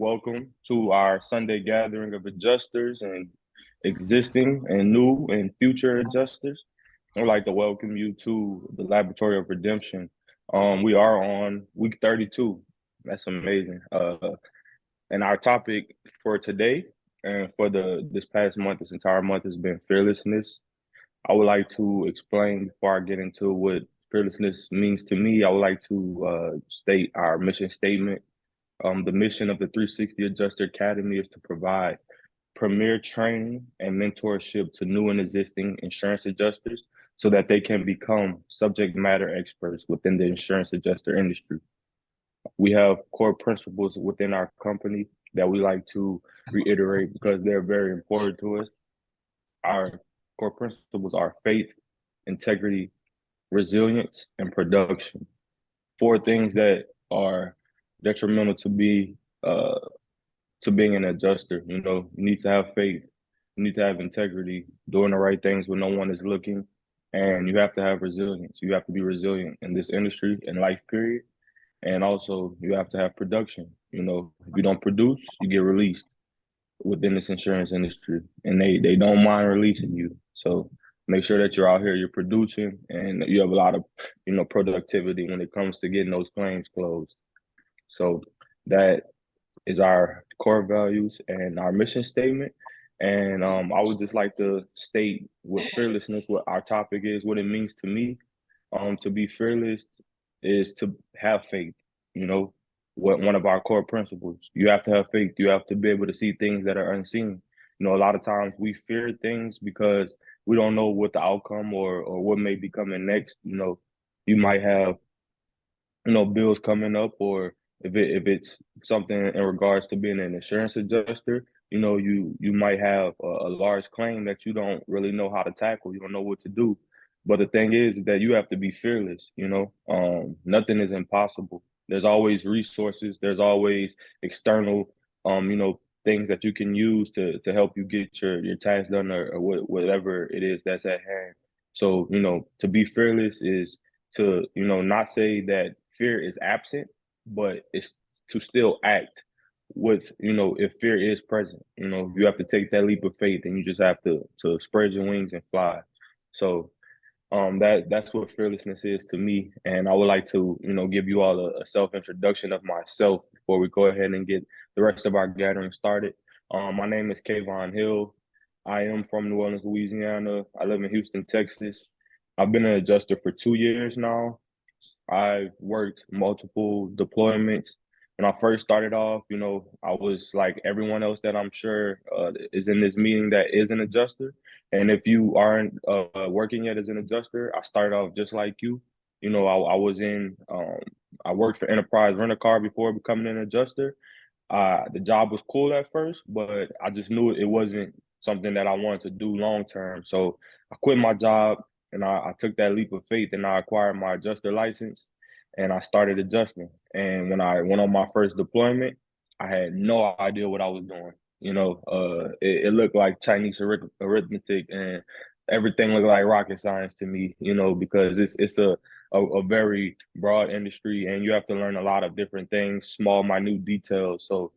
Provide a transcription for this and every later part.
welcome to our Sunday gathering of adjusters and existing and new and future adjusters. I'd like to welcome you to the Laboratory of Redemption. We are on week 32. That's amazing. And our topic for today and for this past month, this entire month, has been fearlessness. I would like to explain before I get into what fearlessness means to me. I would like to state our mission statement. The mission of the 360 Adjuster Academy is to provide premier training and mentorship to new and existing insurance adjusters so that they can become subject matter experts within the insurance adjuster industry. We have core principles within our company that we like to reiterate because they're very important to us. Our core principles are faith, integrity, resilience, and production. Four things that are detrimental to being an adjuster. You need to have faith, you need to have integrity, doing the right things when no one is looking, and you have to have resilience. You have to be resilient in this industry and life period. And also you have to have production. If you don't produce, you get released within this insurance industry, and they don't mind releasing you. So make sure that you're out here, you're producing, and you have a lot of productivity when it comes to getting those claims closed. So that is our core values and our mission statement. And I would just like to state with fearlessness what our topic is, what it means to me. To be fearless is to have faith. What one of our core principles. You have to have faith. You have to be able to see things that are unseen. A lot of times we fear things because we don't know what the outcome or what may be coming next. You might have bills coming up, or if it's something in regards to being an insurance adjuster, you might have a large claim that you don't really know how to tackle. You don't know what to do. But the thing is that you have to be fearless. Nothing is impossible. There's always resources. There's always external, things that you can use to help you get your task done, or whatever it is that's at hand. So, to be fearless is to, not say that fear is absent, but it's to still act with, if fear is present. You have to take that leap of faith, and you just have to spread your wings and fly. So that's what fearlessness is to me. And I would like to, give you all a self-introduction of myself before we go ahead and get the rest of our gathering started. My name is Kayvon Hill. I am from New Orleans, Louisiana. I live in Houston, Texas. I've been an adjuster for 2 years now. I've worked multiple deployments. When I first started off, I was like everyone else that I'm sure is in this meeting that is an adjuster. And if you aren't working yet as an adjuster, I started off just like you. I was I worked for Enterprise Rent-A-Car before becoming an adjuster. The job was cool at first, but I just knew it wasn't something that I wanted to do long term. So I quit my job, and I took that leap of faith, and I acquired my adjuster license, and I started adjusting. And when I went on my first deployment, I had no idea what I was doing. It looked like Chinese arithmetic, and everything looked like rocket science to me. Because it's a very broad industry, and you have to learn a lot of different things, small, minute details. So,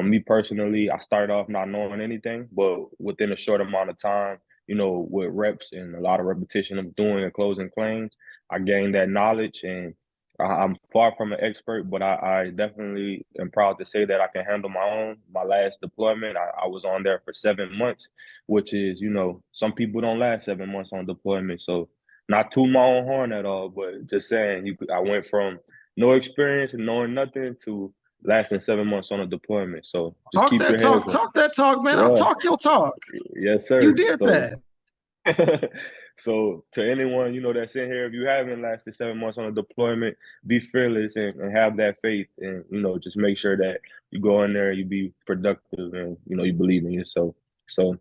me personally, I started off not knowing anything, but within a short amount of time, with reps and a lot of repetition of doing and closing claims, I gained that knowledge. And I'm far from an expert, but I definitely am proud to say that I can handle my own. My last deployment, I was on there for 7 months, which is, some people don't last 7 months on deployment. So not to my own horn at all, but just saying, I went from no experience and knowing nothing to lasting 7 months on a deployment. So just Talk keep that your heads talk. up. Talk that talk, man. I'll Yeah, talk your talk. yes, You sir. did So that. so to anyone, that's in here, if you haven't lasted 7 months on a deployment, be fearless and have that faith, and, just make sure that you go in there, you be productive, and, you believe in yourself. So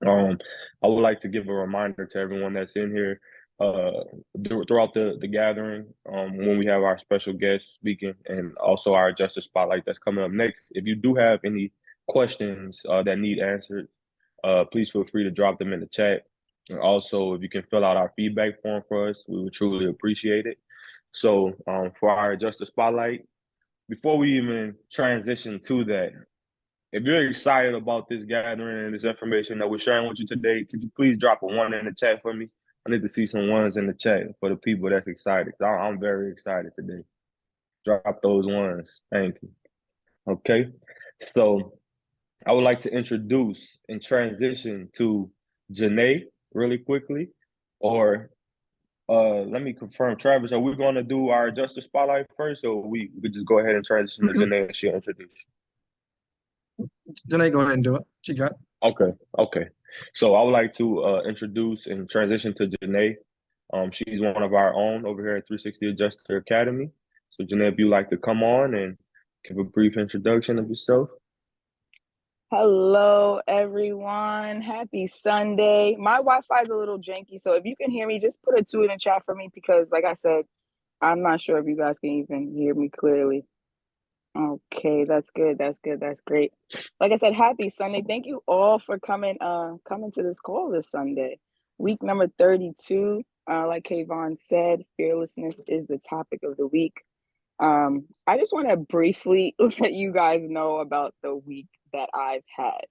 um, I would like to give a reminder to everyone that's in here throughout the gathering, when we have our special guests speaking, and also our Justice Spotlight that's coming up next. If you do have any questions that need answered, please feel free to drop them in the chat. And also, if you can fill out our feedback form for us, we would truly appreciate it. So for our Justice Spotlight, before we even transition to that, if you're excited about this gathering and this information that we're sharing with you today, could you please drop a one in the chat for me? I need to see some ones in the chat for the people that's excited. I'm very excited today. Drop those ones. Thank you. Okay. So I would like to introduce and transition to Janae really quickly. Or let me confirm, Travis, are we going to do our adjuster spotlight first, or we could just go ahead and transition to Janae and she'll introduce you? Janae, go ahead and do it. What you got? Okay, okay. So I would like to introduce and transition to Janae. She's one of our own over here at 360 Adjuster Academy. So Janae, if you'd like to come on and give a brief introduction of yourself. Hello, everyone. Happy Sunday. My Wi-Fi is a little janky, so if you can hear me, just put a 2 in the chat for me because, like I said, I'm not sure if you guys can even hear me clearly. Okay, that's good. That's good. That's great. Like I said, happy Sunday. Thank you all for coming to this call this Sunday. Week number 32. Like Kayvon said, fearlessness is the topic of the week. I just want to briefly let you guys know about the week that I've had.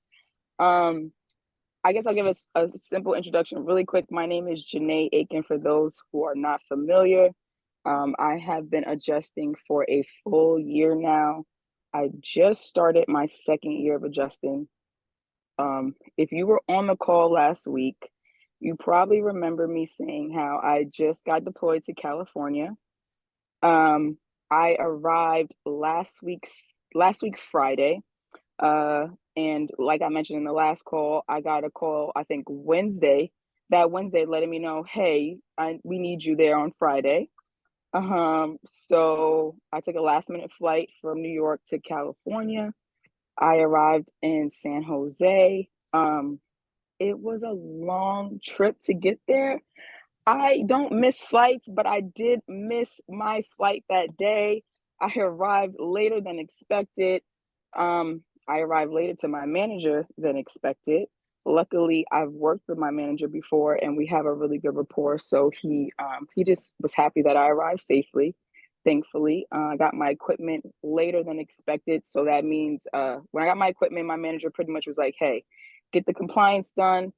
I guess I'll give us a simple introduction really quick. My name is Janae Aiken, for those who are not familiar. I have been adjusting for a full year now. I just started my second year of adjusting. If you were on the call last week, you probably remember me saying how I just got deployed to California. I arrived last week Friday. And like I mentioned in the last call, I got a call, I think Wednesday, letting me know, hey, we need you there on Friday. So I took a last minute flight from New York to California. I arrived in San Jose. It was a long trip to get there. I don't miss flights, but I did miss my flight that day. I arrived later than expected. I arrived later to my manager than expected. Luckily, I've worked with my manager before and we have a really good rapport. So he just was happy that I arrived safely, thankfully. I got my equipment later than expected. So that means when I got my equipment, my manager pretty much was like, hey, get the compliance done,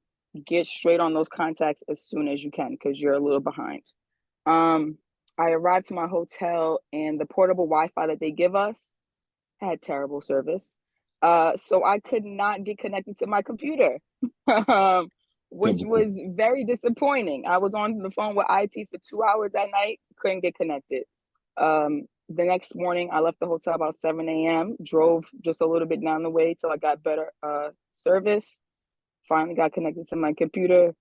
get straight on those contacts as soon as you can because you're a little behind. I arrived to my hotel and the portable Wi-Fi that they give us had terrible service. So I could not get connected to my computer, which was very disappointing. I was on the phone with IT for 2 hours that night, couldn't get connected. The next morning, I left the hotel about 7 a.m., drove just a little bit down the way till I got better service, finally got connected to my computer,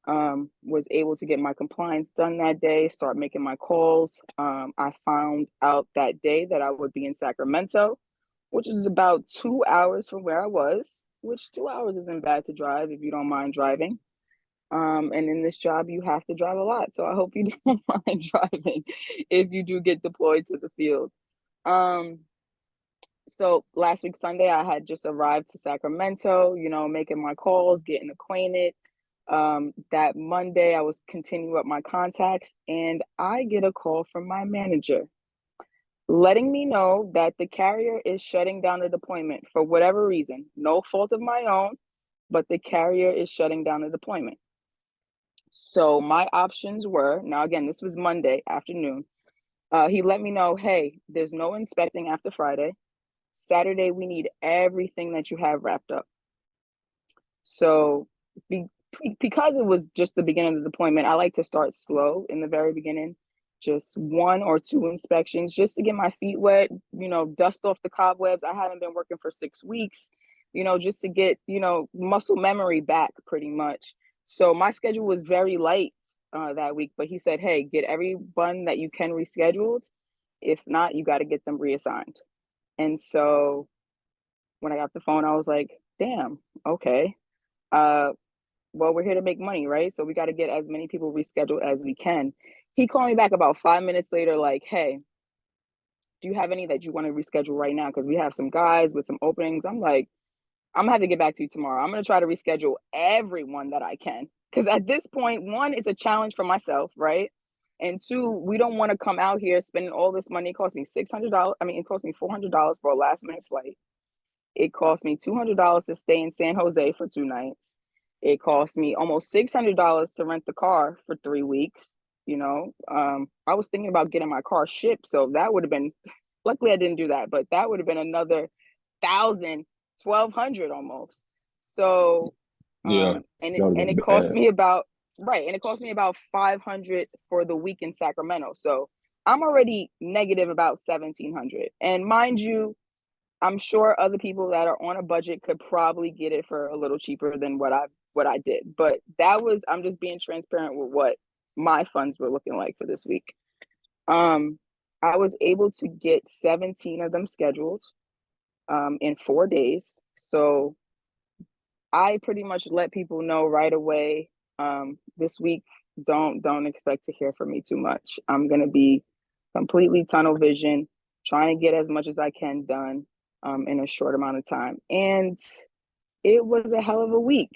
was able to get my compliance done that day, start making my calls. I found out that day that I would be in Sacramento, which is about 2 hours from where I was, which 2 hours isn't bad to drive if you don't mind driving. And in this job, you have to drive a lot. So I hope you don't mind driving if you do get deployed to the field. So last week, Sunday, I had just arrived to Sacramento, making my calls, getting acquainted. That Monday, I was continuing up my contacts and I get a call from my manager letting me know that the carrier is shutting down the deployment for whatever reason. No fault of my own, but the carrier is shutting down the deployment. So my options were, now again, this was Monday afternoon. He let me know, hey, there's no inspecting after Friday. Saturday, we need everything that you have wrapped up. So because it was just the beginning of the deployment, I like to start slow in the very beginning. Just 1 or 2 inspections just to get my feet wet, dust off the cobwebs. I haven't been working for 6 weeks, just to get, muscle memory back pretty much. So my schedule was very light that week, but he said, hey, get everyone that you can rescheduled. If not, you got to get them reassigned. And so when I got the phone, I was like, damn, okay. Well, we're here to make money, right? So we got to get as many people rescheduled as we can. He called me back about 5 minutes later, like, hey, do you have any that you want to reschedule right now? Because we have some guys with some openings. I'm like, I'm gonna have to get back to you tomorrow. I'm gonna try to reschedule everyone that I can. Because at this point, 1, it's a challenge for myself, right? And two, we don't want to come out here spending all this money. It cost me $600. I mean, it cost me $400 for a last minute flight. It cost me $200 to stay in San Jose for 2 nights. It cost me almost $600 to rent the car for 3 weeks. I was thinking about getting my car shipped, so that would have been. Luckily, I didn't do that, but that would have been another 1,000, 1,200 almost. So, Yeah, and that would have it been cost bad. me about right, and it cost me about 500 for the week in Sacramento. So I'm already negative about 1,700. And mind you, I'm sure other people that are on a budget could probably get it for a little cheaper than what I did. But I'm just being transparent with what my funds were looking like for this week. I was able to get 17 of them scheduled in 4 days. So I pretty much let people know right away, this week, don't expect to hear from me too much. I'm gonna be completely tunnel vision, trying to get as much as I can done in a short amount of time. And it was a hell of a week.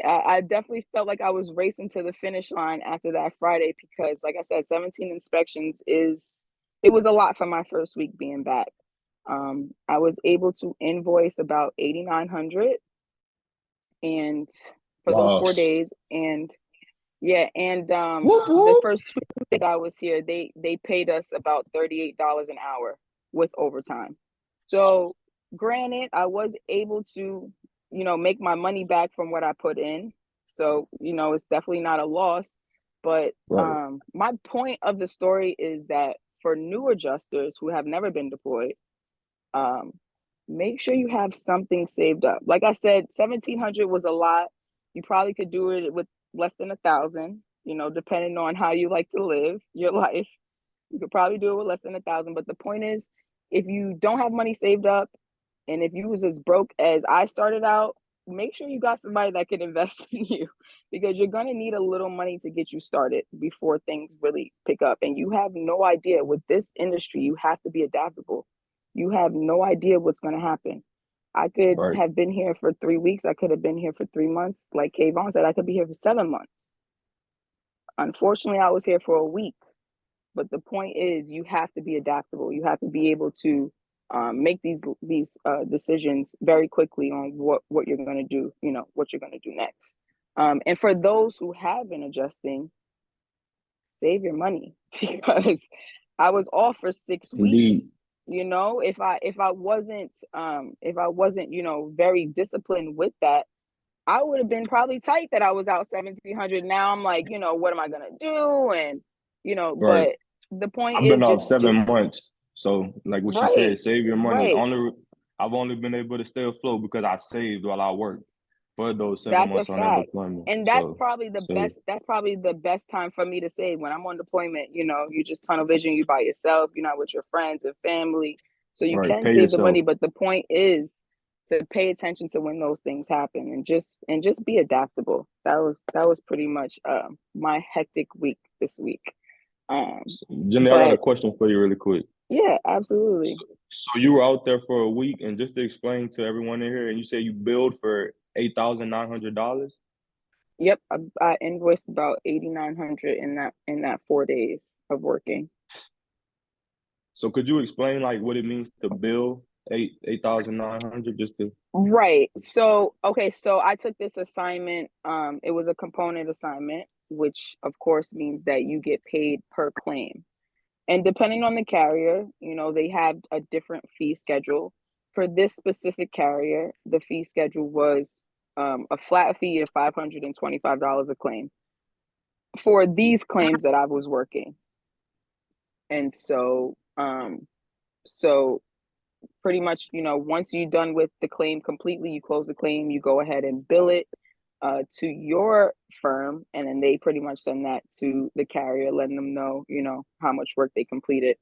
I definitely felt like I was racing to the finish line after that Friday because, like I said, 17 inspections it was a lot for my first week being back. I was able to invoice about 8,900 and for those Wow. 4 days. And yeah, and Whoop, the whoop. first 2 days I was here, they paid us about $38 an hour with overtime. So granted, I was able to, make my money back from what I put in. So, it's definitely not a loss. But Right. my point of the story is that for new adjusters who have never been deployed, um, make sure you have something saved up. Like I said, 1,700 was a lot. You probably could do it with less than 1,000, depending on how you like to live your life. You could probably do it with less than 1,000. But the point is, if you don't have money saved up, and if you was as broke as I started out, make sure you got somebody that can invest in you, because you're gonna need a little money to get you started before things really pick up. And you have no idea with this industry. You have to be adaptable. You have no idea what's gonna happen. I could Right. have been here for 3 weeks. I could have been here for 3 months. Like Kayvon said, I could be here for 7 months. Unfortunately, I was here for a week. But the point is, you have to be adaptable. You have to be able to make these decisions very quickly on what you're going to do. What you're going to do next. And for those who have been adjusting, save your money because I was off for 6 weeks. Indeed. If I wasn't very disciplined with that, I would have been probably tight that I was out 1,700. Now I'm like, what am I gonna do? And Right. but the point I've been is off just 7 months. So like what she right, said, save your money. right. I've only been able to stay afloat because I saved while I worked for those seven That's a months on that fact. deployment. And So that's probably the best time for me to say when I'm on deployment, you just tunnel vision, you by yourself, you're not with your friends and family. So you right, can pay save the yourself. money, but the point is to pay attention to when those things happen and just be adaptable. That was pretty much my hectic week this week. Jenny, I got a But question for you really quick. yeah, absolutely. So you were out there for a week, and just to explain to everyone in here, and you say you billed for $8,900. Yep, I invoiced about 8,900 in that 4 days of working. So could you explain like what it means to bill 8,900 just to Right. So, okay, so I took this assignment. It was a component assignment, which of course means that you get paid per claim. And depending on the carrier, they have a different fee schedule. For this specific carrier, the fee schedule was a flat fee of $525 a claim for these claims that I was working. And so pretty much, once you're done with the claim completely, you close the claim, you go ahead and bill it to your firm, and then they pretty much send that to the carrier, letting them know, how much work they completed.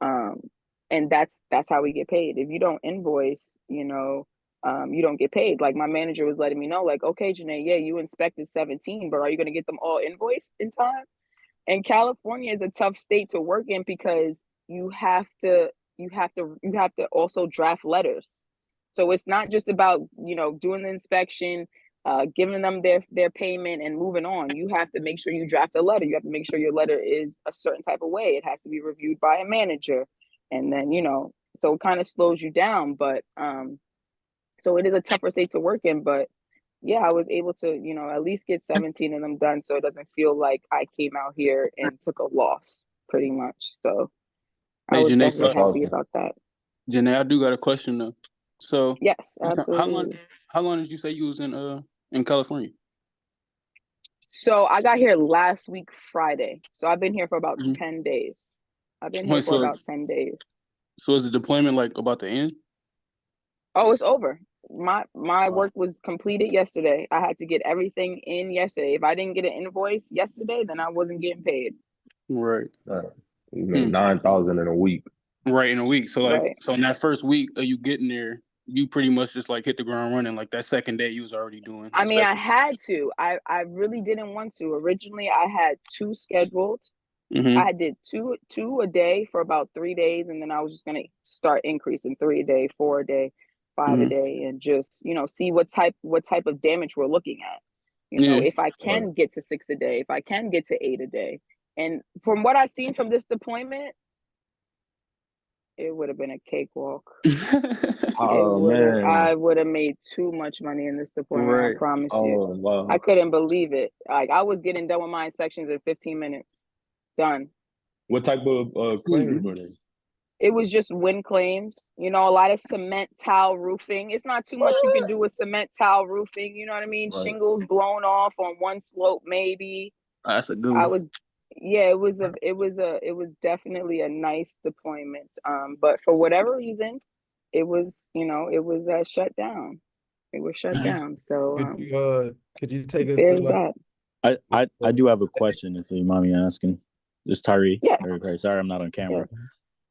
And that's how we get paid. If you don't invoice, you don't get paid. Like my manager was letting me know, like, okay, Janae, yeah, you inspected 17, but are you going to get them all invoiced in time? And California is a tough state to work in because you have to also draft letters. So it's not just about, doing the inspection, giving them their payment and moving on. You have to make sure you draft a letter. You have to make sure your letter is a certain type of way. It has to be reviewed by a manager, and then so it kind of slows you down. But so it is a tougher state to work in. But yeah, I was able to at least get 17 of them done, so it doesn't feel like I came out here and took a loss, pretty much. So I Hey, was Janae, definitely That's happy awesome. about that. Janae, I do got a question though. So, Yes, how long? absolutely. How long did you say you was in California? So I got here last week Friday. So I've been here for about Mhm. 10 days. I've been here Wait, for about 10 days. so is the deployment like about to end? Oh, it's over. My work was completed yesterday. I had to get everything in yesterday. If I didn't get an invoice yesterday, then I wasn't getting paid. Right. You made 9,000 in a week. Right, in a week. So Right. so in that first week of you getting there, you pretty much just like hit the ground running. Like that second day, you was already doing I mean, I inspections. had to. I really didn't want to. Originally, I had 2 scheduled. Mm-hmm. I did two a day for about 3 days, and then I was just gonna start increasing 3 a day, 4 a day, 5 a Mm-hmm. day, and just see what type of damage we're looking at. Yeah. If I can get to 6 a day, if I can get to 8 a day, and from what I've seen from this deployment, it would have been a cakewalk. Oh man. I would have made too much money in this deployment. I Right. promise you. Oh wow. I couldn't believe it. Like I was getting done with my inspections in 15 minutes. Done. What type of claims were they? It was just wind claims, a lot of cement tile roofing. It's not too much you can do with cement tile roofing. You know what I mean? Right. Shingles blown off on one slope, maybe. That's a good I one. was, yeah, it was definitely a nice deployment. But for whatever reason, it was shut down. It was shut down. So Could you take us there's through like I do have a question, if you mind me asking. This is Tyree. yes, Tyree, sorry, I'm not on camera. yes.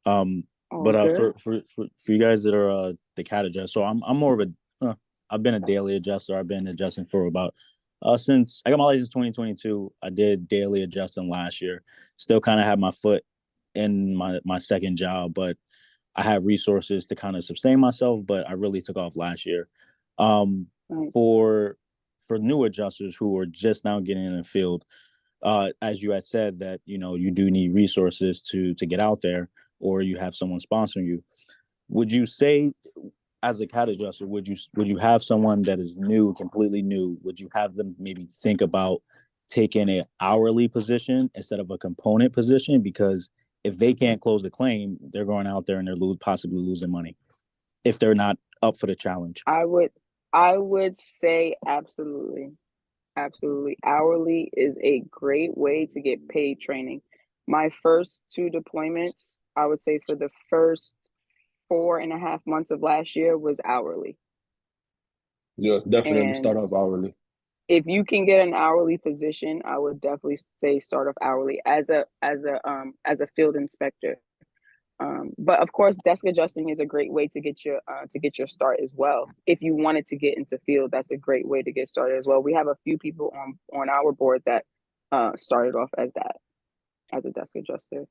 All But good. for you guys that are the cat adjuster, so I'm more of a I've been a daily adjuster. I've been adjusting for about since I got my license 2022. I did daily adjusting last year. Still kind of have my foot in my second job, but I have resources to kind of sustain myself. But I really took off last year. Nice. For new adjusters who are just now getting in the field, as you had said that you do need resources to get out there, or you have someone sponsoring you. Would you say, as a cat adjuster, would you have someone that is new, completely new? Would you have them maybe think about taking an hourly position instead of a component position? Because if they can't close the claim, they're going out there and they're possibly losing money if they're not up for the challenge. I would say absolutely. Absolutely. Hourly is a great way to get paid training. My first 2 deployments, I would say for the first 4.5 months of last year was hourly. Yeah, definitely start And off hourly. if you can get an hourly position, I would definitely say start off hourly as a field inspector. But of course, desk adjusting is a great way to get your start as well. If you wanted to get into field, that's a great way to get started as well. We have a few people on our board that started off as a desk adjuster.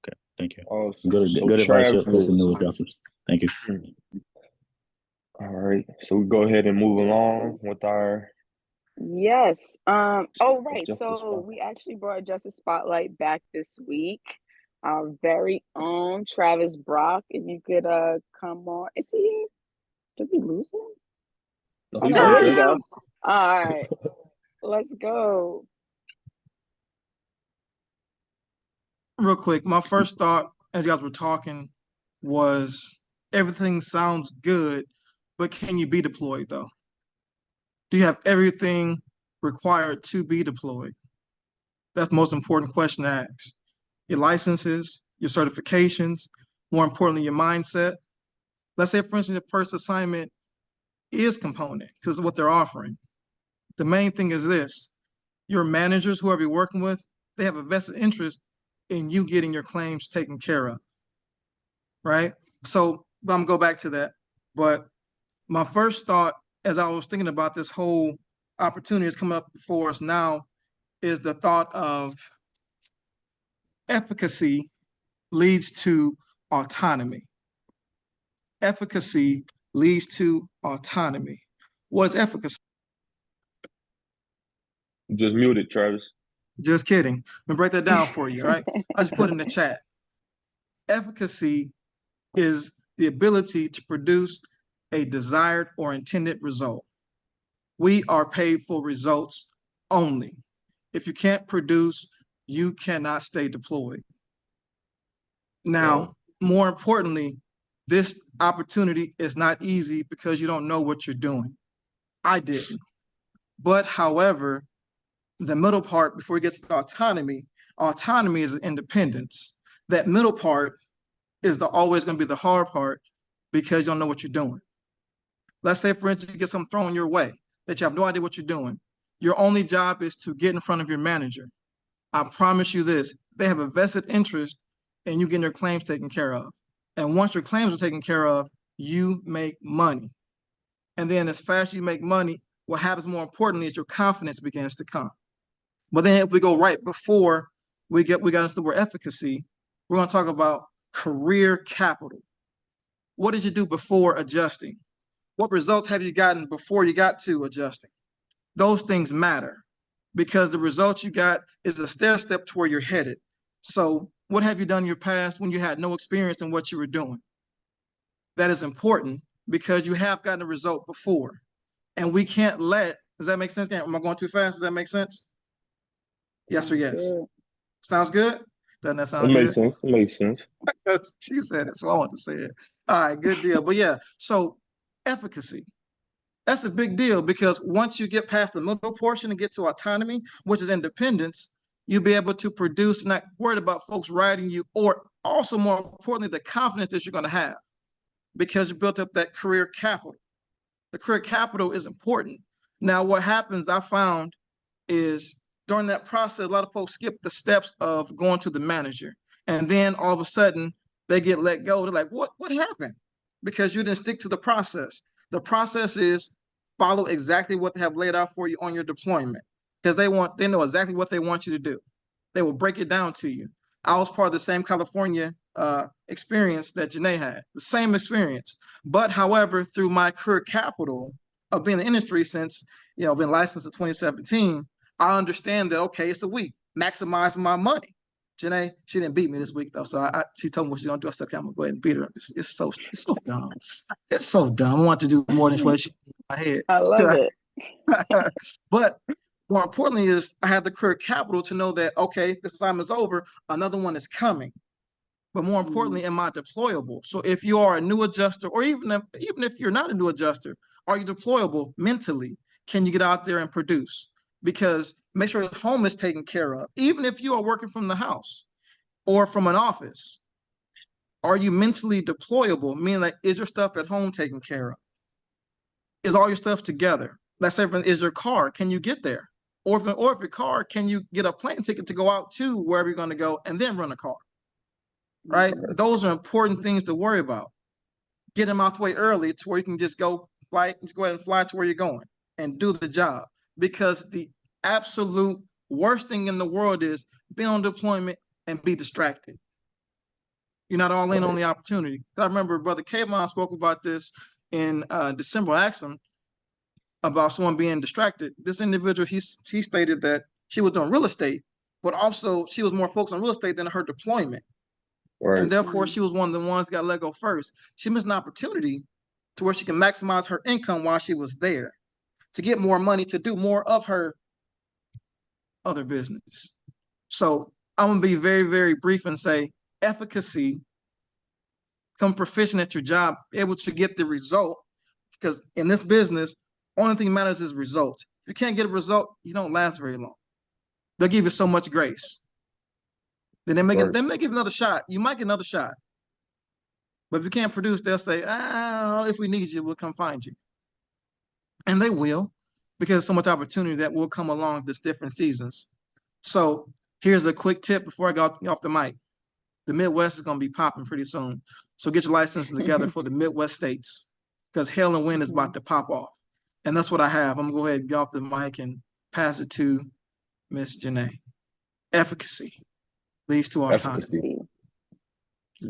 Okay, thank you. Awesome. Good advice for some new adjusters. Thank you. All right, so we go ahead and move along with our. Yes. Oh, right. Justice So Spotlight. we actually brought Justice Spotlight back this week. Our very own Travis Brock. If you could come on. Is he here? Did we lose him? No, Oh he's no, right here we there. go. All right. Let's go. Real quick, my first thought as you guys were talking was everything sounds good, but can you be deployed though? Do you have everything required to be deployed? That's the most important question to ask. Your licenses, your certifications, more importantly, your mindset. Let's say, for instance, the first assignment is component because of what they're offering. The main thing is this: your managers, whoever you're working with, they have a vested interest in you getting your claims taken care of, right? So I'm gonna go back to that. But my first thought, as I was thinking about this whole opportunity that's coming up before us now, is the thought of efficacy leads to autonomy. Efficacy leads to autonomy. What is efficacy? Just muted, Travis. Just kidding. Let me break that down for you, all right? I just put in the chat. Efficacy is the ability to produce a desired or intended result. We are paid for results only. If you can't produce, you cannot stay deployed. Now, more importantly, this opportunity is not easy because you don't know what you're doing. I didn't. But however, the middle part, before it gets to autonomy is independence. That middle part is always going to be the hard part because you don't know what you're doing. Let's say, for instance, you get something thrown your way that you have no idea what you're doing. Your only job is to get in front of your manager. I promise you this, they have a vested interest in you getting your claims taken care of. And once your claims are taken care of, you make money. And then as fast as you make money, what happens more importantly is your confidence begins to come. But then if we go right before we got into the word efficacy, we're going to talk about career capital. What did you do before adjusting? What results have you gotten before you got to adjusting? Those things matter because the results you got is a stair step to where you're headed. So what have you done in your past when you had no experience in what you were doing? That is important because you have gotten a result before. And we can't does that make sense? Am I going too fast? Does that make sense? Yes or yes? Good. Sounds good? Doesn't that It sound makes good? sense. It makes sense. She said it, so I want to say it. All right, good deal. But yeah, so efficacy. That's a big deal because once you get past the middle portion and get to autonomy, which is independence, you'll be able to produce, not worried about folks riding you, or also more importantly, the confidence that you're going to have because you built up that career capital. The career capital is important. Now, what happens, I found, is during that process, a lot of folks skip the steps of going to the manager. And then all of a sudden, they get let go. They're like, what happened? Because you didn't stick to the process. The process is follow exactly what they have laid out for you on your deployment because they know exactly what they want you to do. They will break it down to you. I was part of the same California experience that Janae had, the same experience. But however, through my career capital of being in the industry since, been licensed in 2017, I understand that, okay, it's a week, maximize my money. Janae, she didn't beat me this week though. So she told me what she's gonna do. I said, okay, I'm gonna go ahead and beat her. It's so dumb. It's so dumb. I want to do more than what she did in my head. I love it. But more importantly is I have the career capital to know that, okay, this assignment is over, another one is coming. But more importantly, am I deployable? So if you are a new adjuster, or even if you're not a new adjuster, are you deployable mentally? Can you get out there and produce? Because make sure the home is taken care of. Even if you are working from the house or from an office, are you mentally deployable? Meaning, like, is your stuff at home taken care of? Is all your stuff together? Let's say, is your car, can you get there? Or if your car, can you get a plane ticket to go out to wherever you're going to go and then run a car? Right? Those are important things to worry about. Get them out the way early to where you can just go ahead and fly to where you're going and do the job. Because the absolute worst thing in the world is be on deployment and be distracted. You're not all in on the opportunity. I remember Brother Kayvon spoke about this in December. I asked him about someone being distracted. This individual, he stated that she was doing real estate, but also she was more focused on real estate than her deployment. Right. And therefore, she was one of the ones that got let go first. She missed an opportunity to where she can maximize her income while she was there to get more money to do more of her other business. So I'm going to be very, very brief and say efficacy, become proficient at your job, able to get the result. Because in this business, only thing that matters is result. If you can't get a result, you don't last very long. They'll give you so much grace. Then they may give another shot. You might get another shot. But if you can't produce, they'll say, if we need you, we'll come find you. And they will, because there's so much opportunity that will come along this different seasons. So here's a quick tip before I go off the mic. The Midwest is going to be popping pretty soon. So get your licenses together for the Midwest states because Hail and Wind is about to pop off. And that's what I have. I'm going to go ahead and get off the mic and pass it to Miss Janae. Efficacy leads to autonomy.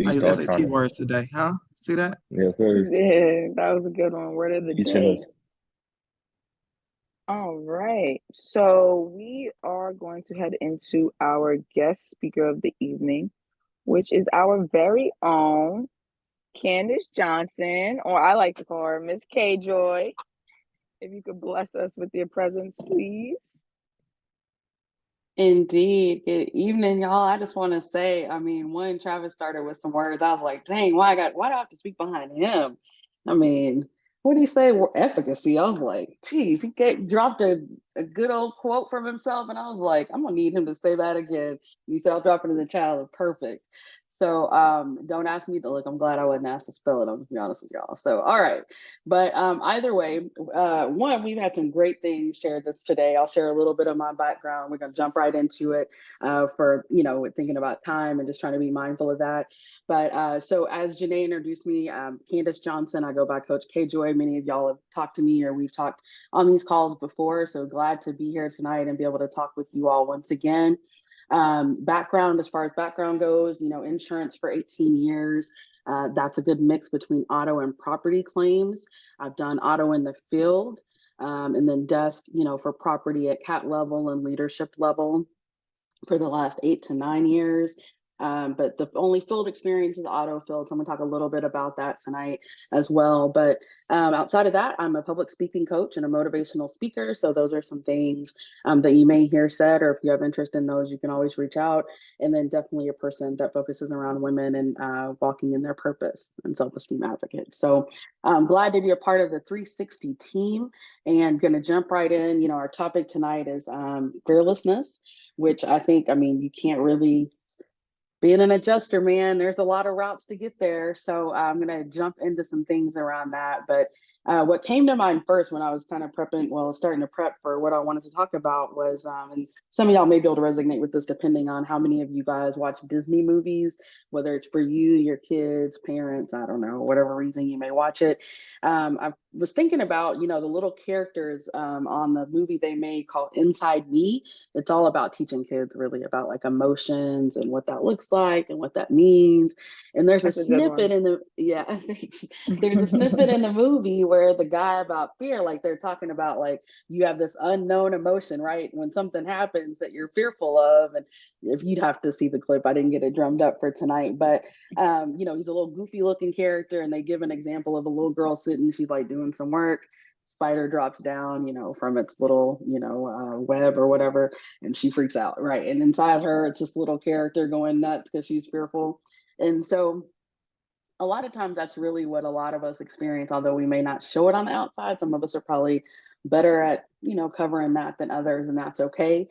I use SAT words today, huh? See that? Yes, sir. Yeah, that was a good one. Word of the day. All right. So we are going to head into our guest speaker of the evening, which is our very own Kandace Johnson, or I like to call her Miss K Joy. If you could bless us with your presence, please. Indeed. Good evening, y'all. I just want to say, I mean, when Travis started with some words, I was like, dang, why do I have to speak behind him? I mean, what do you say? Efficacy. I was like, geez, dropped a good old quote from himself. And I was like, I'm gonna need him to say that again. You said I'll drop it in the chat. Perfect. So don't ask me to look. I'm glad I wasn't asked to spell it. I'm gonna be honest with y'all. So all right. But either way, one, we've had some great things shared this today. I'll share a little bit of my background. We're gonna jump right into it for thinking about time and just trying to be mindful of that. But so as Janae introduced me, Kandace Johnson, I go by Coach K Joy. Many of y'all have talked to me or we've talked on these calls before. So glad to be here tonight and be able to talk with you all once again. Background, as far as background goes, insurance for 18 years. That's a good mix between auto and property claims. I've done auto in the field, and then desk, for property at cat level and leadership level for the last 8 to 9 years. But the only field experience is auto field. So I'm gonna talk a little bit about that tonight as well. But outside of that, I'm a public speaking coach and a motivational speaker. So those are some things that you may hear said, or if you have interest in those, you can always reach out. And then definitely a person that focuses around women and walking in their purpose and self-esteem advocate. So I'm glad to be a part of the 360 team and gonna jump right in. Our topic tonight is fearlessness, which I think, you can't really, being an adjuster, man, there's a lot of routes to get there. So I'm going to jump into some things around that. But what came to mind first when I was kind of starting to prep for what I wanted to talk about was, and some of y'all may be able to resonate with this depending on how many of you guys watch Disney movies, whether it's for you, your kids, parents, I don't know, whatever reason you may watch it. I was thinking about, the little characters on the movie they made called Inside Me. It's all about teaching kids really about like emotions and what that looks like and what that means. And there's That's a a good snippet one. thanks. There's a snippet in the movie where the guy about fear, like they're talking about like you have this unknown emotion, right? When something happens that you're fearful of, and if you'd have to see the clip, I didn't get it drummed up for tonight, but he's a little goofy looking character, and they give an example of a little girl sitting, she's like doing some work. Spider drops down, from its little, web or whatever, and she freaks out, right? And inside her, it's this little character going nuts because she's fearful. And so a lot of times that's really what a lot of us experience, although we may not show it on the outside. Some of us are probably better at, covering that than others, and that's okay.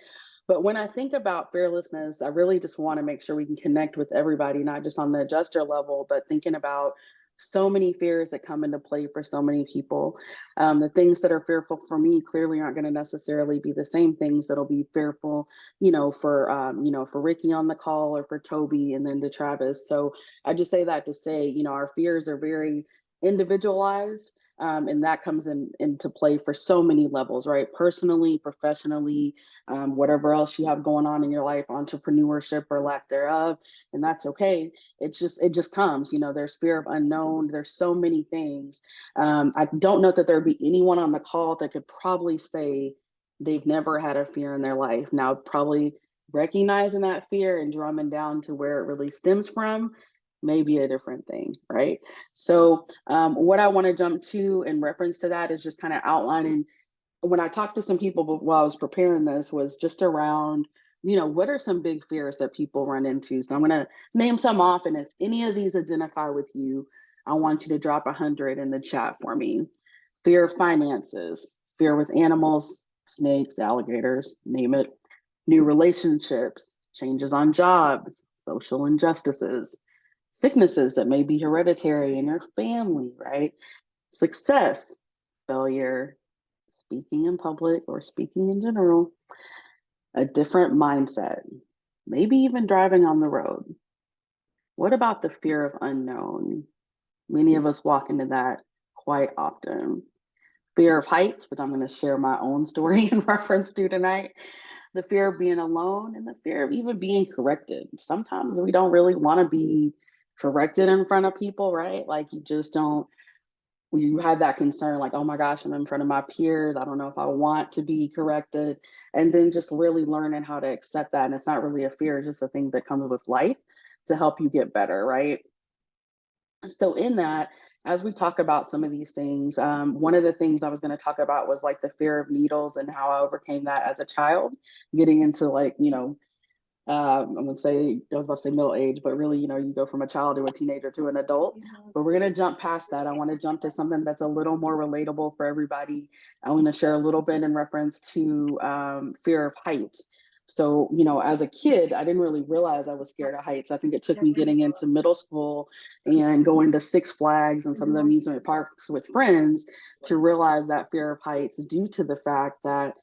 But when I think about fearlessness, I really just want to make sure we can connect with everybody, not just on the adjuster level, but thinking about so many fears that come into play for so many people. The things that are fearful for me clearly aren't going to necessarily be the same things that'll be fearful, for Ricky on the call or for Toby and then to Travis. So I just say that to say, our fears are very individualized. And that comes into play for so many levels, right? Personally, professionally, whatever else you have going on in your life, entrepreneurship or lack thereof, and that's okay. It just comes, there's fear of unknown. There's so many things. I don't know that there'd be anyone on the call that could probably say they've never had a fear in their life. Now, probably recognizing that fear and drumming down to where it really stems from may be a different thing, right? So what I want to jump to in reference to that is just kind of outlining, when I talked to some people while I was preparing this, was just around, what are some big fears that people run into? So I'm going to name some off, and if any of these identify with you, I want you to drop 100 in the chat for me. Fear of finances, fear with animals, snakes, alligators, name it. New relationships, changes on jobs, social injustices, sicknesses that may be hereditary in your family, right? Success, failure, speaking in public or speaking in general, a different mindset, maybe even driving on the road. What about the fear of unknown? Many of us walk into that quite often. Fear of heights, which I'm going to share my own story in reference to tonight. The fear of being alone and the fear of even being corrected. Sometimes we don't really want to be corrected in front of people, right? Like you just don't you had that concern, like, oh my gosh, I'm in front of my peers. I don't know if I want to be corrected. And then just really learning how to accept that. And it's not really a fear, it's just a thing that comes with life to help you get better, right? So in that, as we talk about some of these things, one of the things I was going to talk about was like the fear of needles and how I overcame that as a child, getting into like, I'm gonna say, I was about to say middle age, but really, you go from a child to a teenager to an adult. But we're gonna jump past that. I want to jump to something that's a little more relatable for everybody. I want to share a little bit in reference to fear of heights. So, as a kid, I didn't really realize I was scared of heights. I think it took me getting into middle school and going to Six Flags and some of the amusement parks with friends to realize that fear of heights, due to the fact that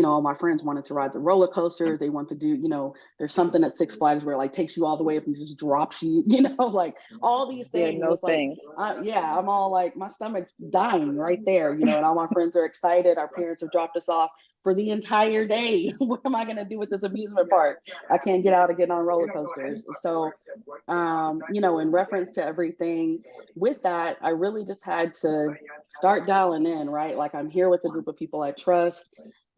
all my friends wanted to ride the roller coasters. They want to do, there's something at Six Flags where it like takes you all the way up and just drops you, like all these Yeah, things. no It's like, thanks. I'm all like, my stomach's dying right there, and all my friends are excited. Our parents have dropped us off for the entire day. What am I going to do with this amusement park? I can't get out and get on roller coasters. So, in reference to everything with that, I really just had to start dialing in, right? Like, I'm here with a group of people I trust.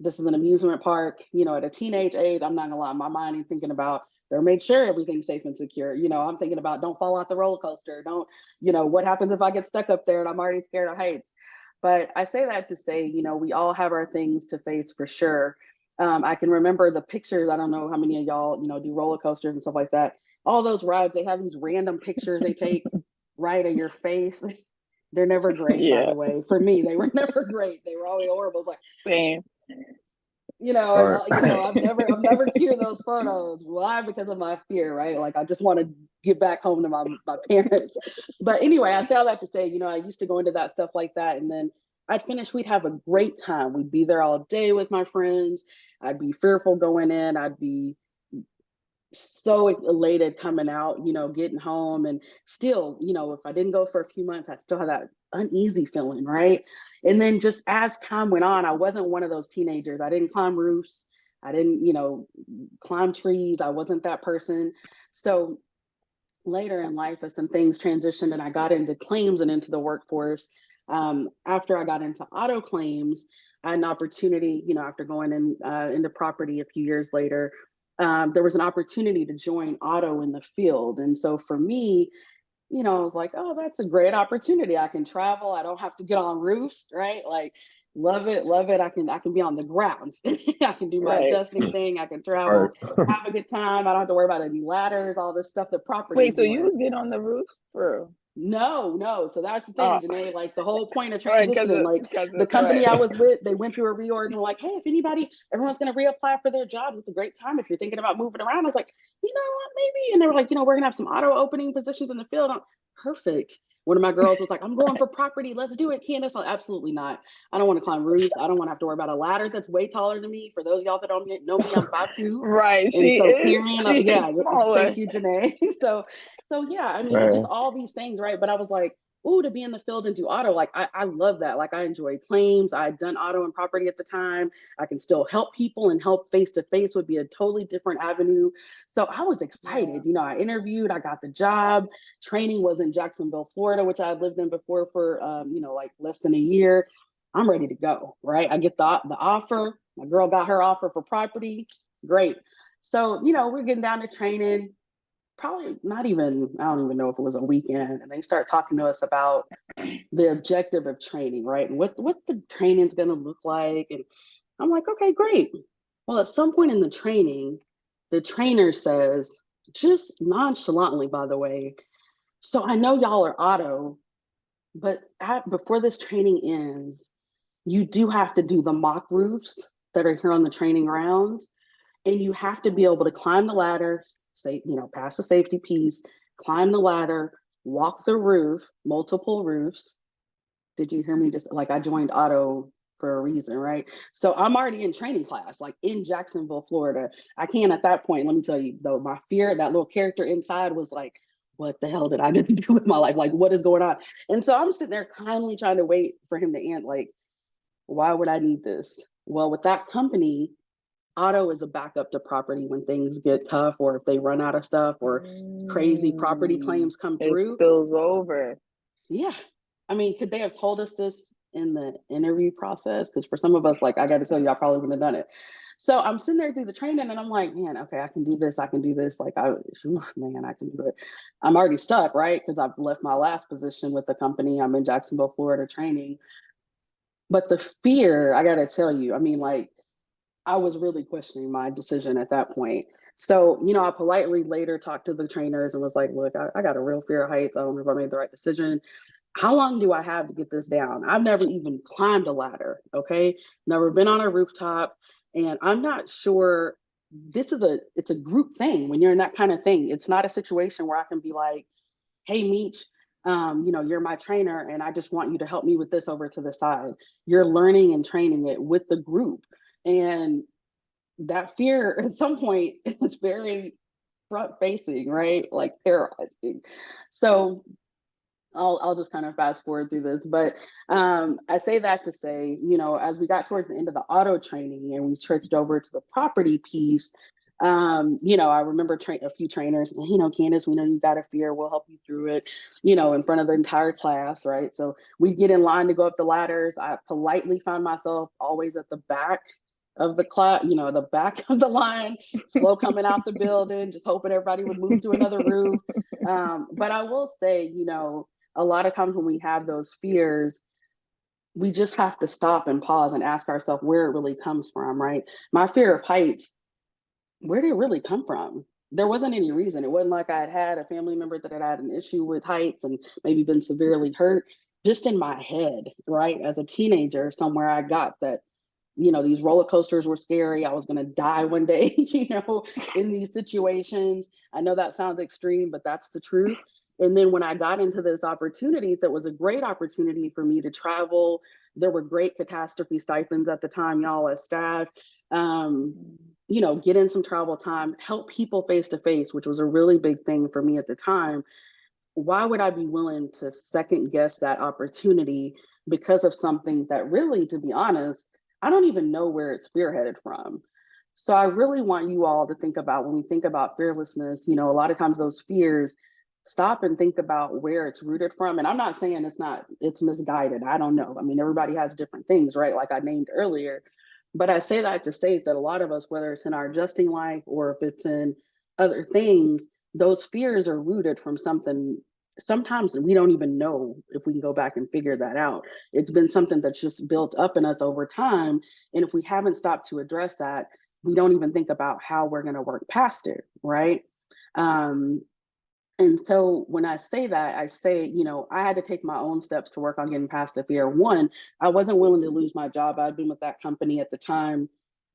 This is an amusement park, at a teenage age. I'm not gonna lie, my mind ain't thinking about, they'll make sure everything's safe and secure. I'm thinking about, don't fall off the roller coaster. Don't, what happens if I get stuck up there and I'm already scared of heights? But I say that to say, we all have our things to face for sure. I can remember the pictures. I don't know how many of y'all, do roller coasters and stuff like that. All those rides, they have these random pictures they take right of your face. They're never great, by Yeah, the way. For me, they were never great. They were always horrible. It's like, same. and Right. I've never cured those photos. Why? Because of my fear, right? Like, I just want to get back home to my parents. But anyway, I say all that to say, I used to go into that stuff like that, and then I'd finish, we'd have a great time. We'd be there all day with my friends. I'd be fearful going in. I'd be so elated coming out, getting home. And still, if I didn't go for a few months, I still had that uneasy feeling, right? And then just as time went on, I wasn't one of those teenagers. I didn't climb roofs. I didn't, climb trees. I wasn't that person. So later in life, as some things transitioned and I got into claims and into the workforce, after I got into auto claims, I had an opportunity, after going into property a few years later, there was an opportunity to join auto in the field. And so for me, I was like, oh, that's a great opportunity. I can travel. I don't have to get on roofs, right? Like, love it, love it. I can be on the ground. I can do my Right. adjusting thing. I can travel, Right. have a good time. I don't have to worry about any ladders, all this stuff that property Wait, is so you doing. was getting on the roofs for real? No. So that's the Oh, thing, Janae. Like, the whole point of right, because transitioning, like the company right. I was with, they went through a reorg and were like, hey, if everyone's going to reapply for their jobs, it's a great time if you're thinking about moving around. I was like, you know what, maybe. And they were like, we're going to have some auto opening positions in the field. Perfect. One of my girls was like, I'm going for property. Let's do it, Candace. Like, absolutely not. I don't want to climb roofs. I don't want to have to worry about a ladder that's way taller than me. For those of y'all that don't know me, I'm 5'2". Right, And she so is. carrying She yeah, is smaller. thank you, Janae. So yeah, I mean, it's just Man. all these things, right? But I was like, ooh, to be in the field and do auto, like I love that. Like, I enjoy claims. I had done auto and property at the time. I can still help people, and help face to face would be a totally different avenue. So I was excited. I interviewed, I got the job. Training was in Jacksonville, Florida, which I had lived in before for like less than a year. I'm ready to go, right? I get the offer. My girl got her offer for property. Great. So, we're getting down to training. Probably not even, I don't even know if it was a weekend. And they start talking to us about the objective of training, right? And what the training's going to look like. And I'm like, okay, great. Well, at some point in the training, the trainer says, just nonchalantly, by the way, so I know y'all are auto, but before this training ends, you do have to do the mock roofs that are here on the training grounds. And you have to be able to climb the ladders, say, pass the safety piece, climb the ladder, walk the roof, multiple roofs. Did you hear me? Just like, I joined auto for a reason, right? So I'm already in training class, like in Jacksonville, Florida. I can't at that point, let me tell you though, my fear, that little character inside was like, what the hell did I just do with my life? Like, what is going on? And so I'm sitting there kindly trying to wait for him to end. Like, why would I need this? Well, with that company, auto is a backup to property when things get tough, or if they run out of stuff, or crazy property claims come It through. spills over. Yeah. I mean, could they have told us this in the interview process? Because for some of us, like, I got to tell you, I probably wouldn't have done it. So I'm sitting there through the training and I'm like, man, okay, I can do this. I can do this. Like, man, I can do it. I'm already stuck, right? Because I've left my last position with the company. I'm in Jacksonville, Florida training. But the fear, I got to tell you, I mean, like, I was really questioning my decision at that point. So, you know, I politely later talked to the trainers and was like, look, I got a real fear of heights. I don't know if I made the right decision. How long do I have to get this down? I've never even climbed a ladder, okay? Never been on a rooftop. And I'm not sure it's a group thing when you're in that kind of thing. It's not a situation where I can be like, hey, Meech, you know, you're my trainer and I just want you to help me with this over to the side. You're learning and training it with the group. And that fear at some point is very front facing, right? Like terrorizing. So I'll just kind of fast forward through this, but I say that to say, you know, as we got towards the end of the auto training and we switched over to the property piece, you know, I remember a few trainers, you know, Kandace, we know you got a fear, we'll help you through it, you know, in front of the entire class, right? So we get in line to go up the ladders. I politely found myself always at the back of the class, you know, the back of the line, slow coming out the building, just hoping everybody would move to another roof. But I will say, you know, a lot of times when we have those fears, we just have to stop and pause and ask ourselves where it really comes from, right? My fear of heights, where did it really come from? There wasn't any reason. It wasn't like I had a family member that had an issue with heights and maybe been severely hurt. Just in my head, right? As a teenager, somewhere I got that, you know, these roller coasters were scary. I was going to die one day, you know, in these situations. I know that sounds extreme, but that's the truth. And then when I got into this opportunity, that was a great opportunity for me to travel. There were great catastrophe stipends at the time, y'all, as staff. You know, get in some travel time, help people face to face, which was a really big thing for me at the time. Why would I be willing to second guess that opportunity because of something that really, to be honest, I don't even know where it's spearheaded from. So I really want you all to think about when we think about fearlessness, you know, a lot of times those fears, stop and think about where it's rooted from. And I'm not saying it's misguided. I don't know. I mean, everybody has different things, right? Like I named earlier. But I say that to say that a lot of us, whether it's in our adjusting life or if it's in other things, those fears are rooted from something. Sometimes we don't even know if we can go back and figure that out. It's been something that's just built up in us over time. And if we haven't stopped to address that, we don't even think about how we're going to work past it, right? And so when I say that, I say, you know, I had to take my own steps to work on getting past the fear. One, I wasn't willing to lose my job. I'd been with that company at the time,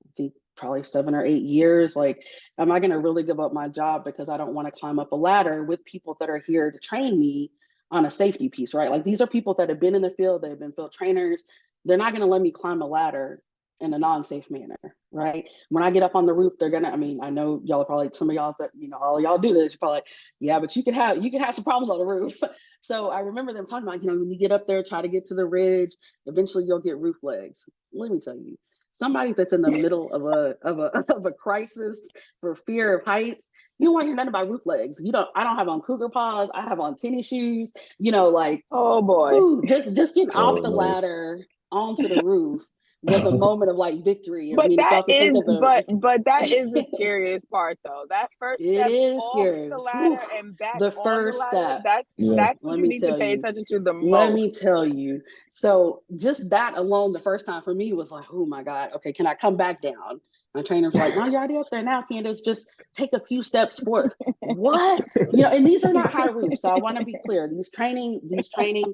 I think probably 7 or 8 years. Like, am I going to really give up my job because I don't want to climb up a ladder with people that are here to train me on a safety piece, right? Like, these are people that have been in the field, they've been field trainers. They're not going to let me climb a ladder in a non-safe manner, right? When I get up on the roof, they're gonna, I mean, I know y'all are probably, some of y'all that, you know, all y'all do this, you're probably like, yeah, but you could have some problems on the roof. So I remember them talking about, you know, when you get up there, try to get to the ridge, eventually you'll get roof legs. Let me tell you, somebody that's in the middle of a crisis for fear of heights, you don't want to hear nothing about roof legs. I don't have on cougar paws, I have on tennis shoes, you know, like, Oh boy. whew, just getting Oh off the no. ladder onto the roof was a moment of like victory. I But mean, if y'all that could think is, of the, but that is the scariest part though. That first it step is off scary. the ladder Whew. and back The on the first ladder, step, Yeah. that's what let you me need to tell pay you. attention to the Let me most. tell you. So just that alone, the first time for me was like, oh my God, okay, can I come back down? My trainer's like, no, you're already up there now, Kandace. Just take a few steps forward. What? You know, and these are not high roofs. So I want to be clear. These training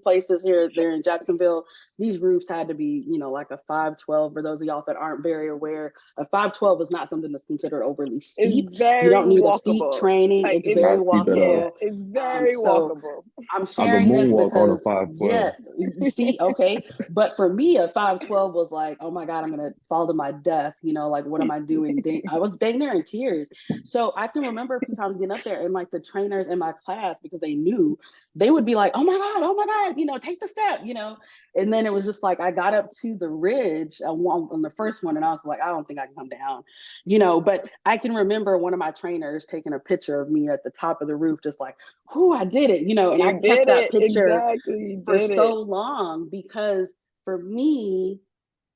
places here, they're in Jacksonville. These roofs had to be, you know, like a 512. For those of y'all that aren't very aware, a 512 is not something that's considered overly It's steep. You very don't need a steep walkable. training. Like It's it, very Not steep at yeah, all. walkable. it's very So walkable. I'm I can sharing this moonwalk on a because, 512. yeah, you see, okay. But for me, a 512 was like, oh my God, I'm going to fall to my death. You know, like, what am am I doing? I was dang near in tears. So I can remember a few times getting up there and like the trainers in my class, because they knew, they would be like, oh my God, you know, take the step, you know? And then it was just like, I got up to the ridge on the first one and I was like, I don't think I can come down, you know? But I can remember one of my trainers taking a picture of me at the top of the roof, just like, whoo, I did it, you know? And I You kept did that it. picture Exactly. You for did it. so long, because for me,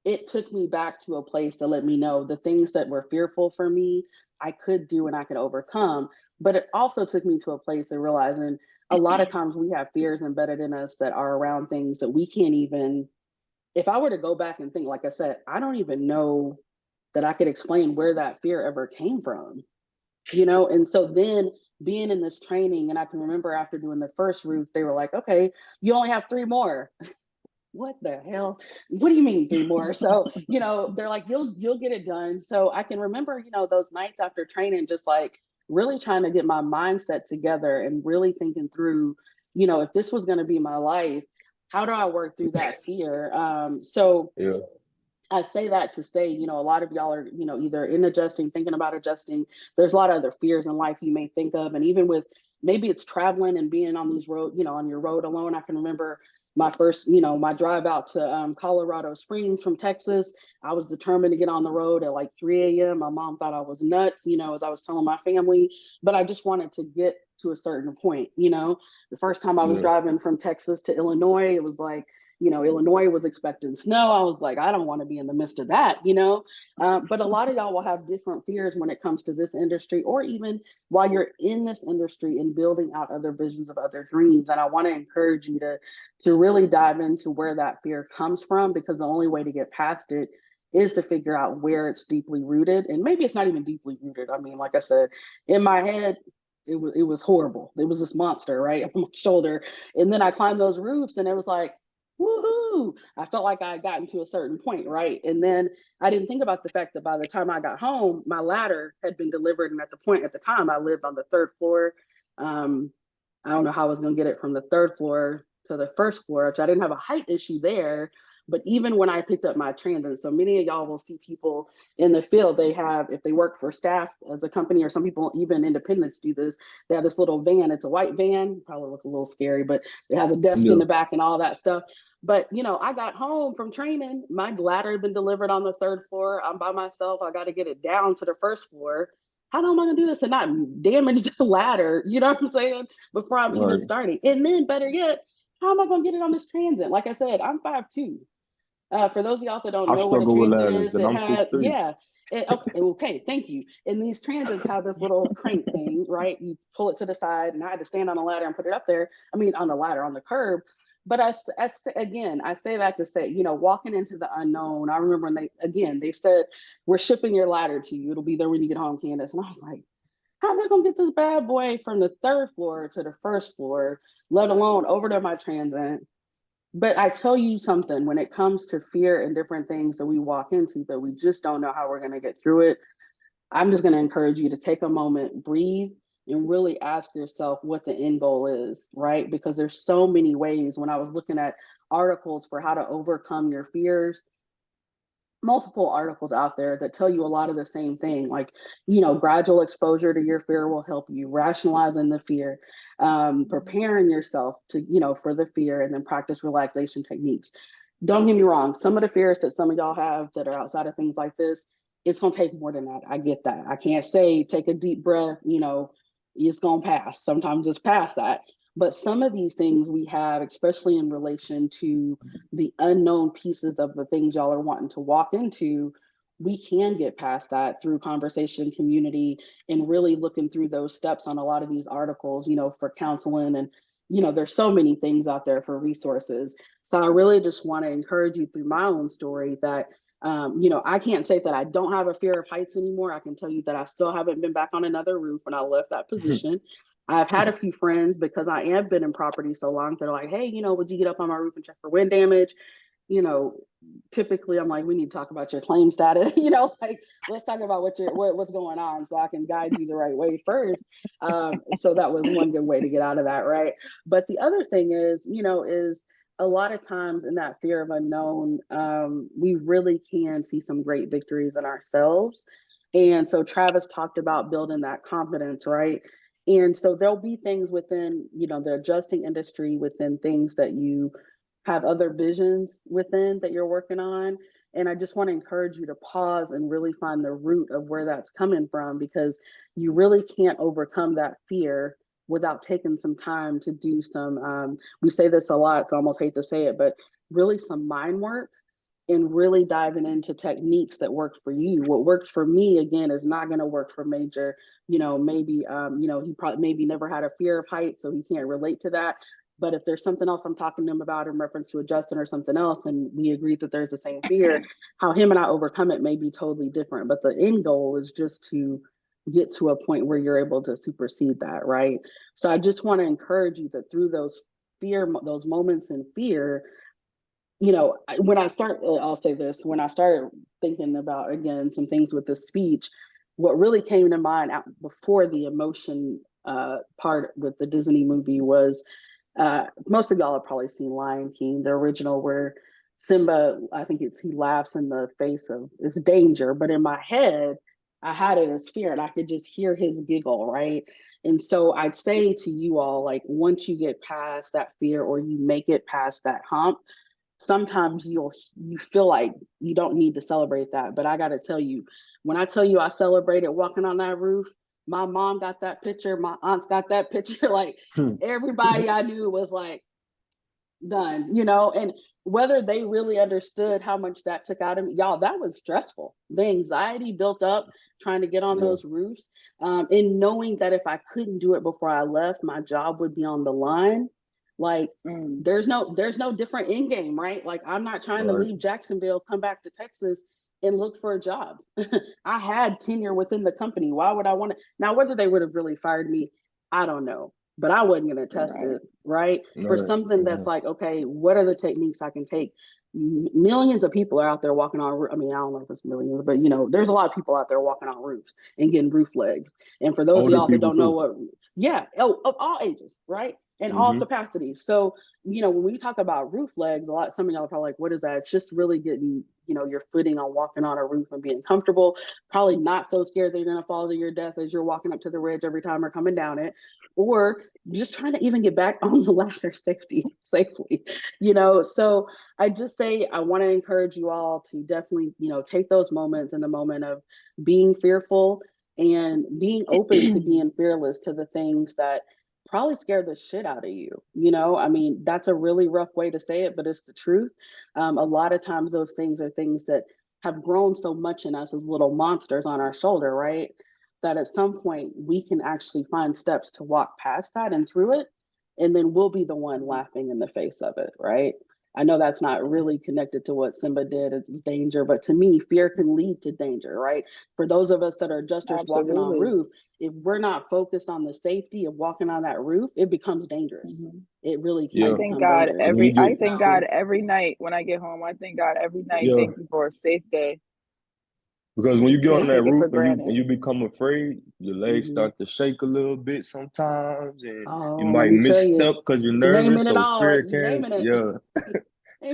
it took me back to a place to let me know the things that were fearful for me, I could do and I could overcome. But it also took me to a place of realizing a lot of times we have fears embedded in us that are around things that we can't even, if I were to go back and think, like I said, I don't even know that I could explain where that fear ever came from, you know? And so then being in this training, and I can remember after doing the first roof, they were like, okay, you only have 3 more. What the hell? What do you mean 3 more? So, you know, they're like, you'll get it done. So I can remember, you know, those nights after training, just like really trying to get my mindset together and really thinking through, you know, if this was going to be my life, how do I work through that fear? So Yeah. I say that to say, you know, a lot of y'all are, you know, either in adjusting, thinking about adjusting. There's a lot of other fears in life you may think of. And even with, maybe it's traveling and being on these road, you know, on your road alone. I can remember my first, you know, my drive out to Colorado Springs from Texas. I was determined to get on the road at like 3 a.m. My mom thought I was nuts, you know, as I was telling my family, but I just wanted to get to a certain point, you know. The first time I was Yeah. driving from Texas to Illinois, it was like, you know, Illinois was expecting snow. I was like, I don't want to be in the midst of that, you know. But a lot of y'all will have different fears when it comes to this industry, or even while you're in this industry and building out other visions of other dreams. And I want to encourage you to really dive into where that fear comes from, because the only way to get past it is to figure out where it's deeply rooted. And maybe it's not even deeply rooted. I mean, like I said, in my head, it was horrible. It was this monster right on my shoulder. And then I climbed those roofs and it was like, woohoo, I felt like I had gotten to a certain point, right? And then I didn't think about the fact that by the time I got home, my ladder had been delivered. And at the time, I lived on the 3rd floor. I don't know how I was going to get it from the 3rd floor to the 1st floor, which I didn't have a height issue there. But even when I picked up my transit, so many of y'all will see people in the field, they have, if they work for staff as a company, or some people, even independents do this, they have this little van. It's a white van, probably look a little scary, but it has a desk in Yeah. the back and all that stuff. But, you know, I got home from training, my ladder had been delivered on the 3rd floor. I'm by myself. I got to get it down to the 1st floor. How am I going to do this and not damage the ladder? You know what I'm saying? Before I'm even Right. starting. And then better yet, how am I going to get it on this transit? Like I said, I'm 5'2". For those of y'all that don't I know what a struggle with transit ladders, is, and it I'm had, 6'3". yeah. Okay, thank you. And these transits have this little crank thing, right? You pull it to the side, and I had to stand on a ladder and put it up there. I mean, on the ladder, on the curb. But again, I say that to say, you know, walking into the unknown. I remember when they said, we're shipping your ladder to you. It'll be there when you get home, Candace. And I was like, how am I gonna get this bad boy from the 3rd floor to the 1st floor, let alone over to my transit? But I tell you something, when it comes to fear and different things that we walk into that we just don't know how we're going to get through it, I'm just going to encourage you to take a moment, breathe, and really ask yourself what the end goal is, right? Because there's so many ways. When I was looking at articles for how to overcome your fears, multiple articles out there that tell you a lot of the same thing, like, you know, gradual exposure to your fear will help you, rationalizing the fear, preparing yourself to, you know, for the fear, and then practice relaxation techniques. Don't get me wrong, some of the fears that some of y'all have that are outside of things like this, it's going to take more than that. I get that. I can't say take a deep breath, you know, it's going to pass. Sometimes it's past that. But some of these things we have, especially in relation to the unknown pieces of the things y'all are wanting to walk into, we can get past that through conversation, community, and really looking through those steps on a lot of these articles, you know, for counseling. And, you know, there's so many things out there for resources. So I really just want to encourage you through my own story that, you know, I can't say that I don't have a fear of heights anymore. I can tell you that I still haven't been back on another roof when I left that position. I've had a few friends, because I have been in property so long, they're like, hey, you know, would you get up on my roof and check for wind damage? You know, typically I'm like, we need to talk about your claim status, you know, like, let's talk about what's going on so I can guide you the right way first. So that was one good way to get out of that, right? But the other thing is, you know, is a lot of times in that fear of unknown, we really can see some great victories in ourselves. And so Travis talked about building that confidence, right? And so there'll be things within, the adjusting industry, within things that you have other visions within that you're working on. And I just want to encourage you to pause and really find the root of where that's coming from, because you really can't overcome that fear without taking some time to do some, we say this a lot, it's almost hate to say it, but really some mind work and really diving into techniques that work for you. What works for me, again, is not going to work for Major. Maybe, he probably maybe never had a fear of heights, so he can't relate to that. But if there's something else I'm talking to him about in reference to adjusting or something else, and we agree that there's the same fear, how him and I overcome it may be totally different. But the end goal is just to get to a point where you're able to supersede that, right? So I just want to encourage you that through those moments in fear, when I start, I'll say this, when I started thinking about, again, some things with the speech, what really came to mind before the emotion part with the Disney movie was, most of y'all have probably seen Lion King, the original, where Simba, I think he laughs in the face of it's danger, but in my head, I had it as fear and I could just hear his giggle, right? And so I'd say to you all, like, once you get past that fear or you make it past that hump, sometimes you feel like you don't need to celebrate that. But I got to tell you, when I tell you I celebrated walking on that roof, my mom got that picture, my aunts got that picture, like everybody I knew was like, done, and whether they really understood how much that took out of me, y'all, that was stressful. The anxiety built up trying to get on those roofs, and knowing that if I couldn't do it before I left, my job would be on the line. Like, there's no different end game, right? Like, I'm not trying to leave Jacksonville, come back to Texas and look for a job. I had tenure within the company. Why would I want to? Now, whether they would have really fired me, I don't know, but I wasn't going to test it, right? For something that's like, okay, what are the techniques I can take? Millions of people are out there walking on, I mean, I don't know if it's millions, but there's a lot of people out there walking on roofs and getting roof legs. And for those of y'all that don't know what, of all ages, right? And all capacities. So, when we talk about roof legs, some of y'all are probably like, what is that? It's just really getting, your footing on walking on a roof and being comfortable, probably not so scared that you're going to fall to your death as you're walking up to the ridge every time or coming down it, or just trying to even get back on the ladder safely. So I just say, I want to encourage you all to definitely, take those moments in the moment of being fearful and being open to being fearless to the things that probably scared the shit out of you. I mean, that's a really rough way to say it, but it's the truth. A lot of times those things are things that have grown so much in us as little monsters on our shoulder, right? That at some point we can actually find steps to walk past that and through it. And then we'll be the one laughing in the face of it, right? I know that's not really connected to what Simba did, it's danger, but to me, fear can lead to danger, right? For those of us that are adjusters walking on roof, if we're not focused on the safety of walking on that roof, it becomes dangerous. It really can. I thank God every night when I get home. I thank God every night. Thank you for a safe day. Because when you get on that roof and you become afraid, your legs start to shake a little bit sometimes, and you might misstep because you're nervous. So fear can,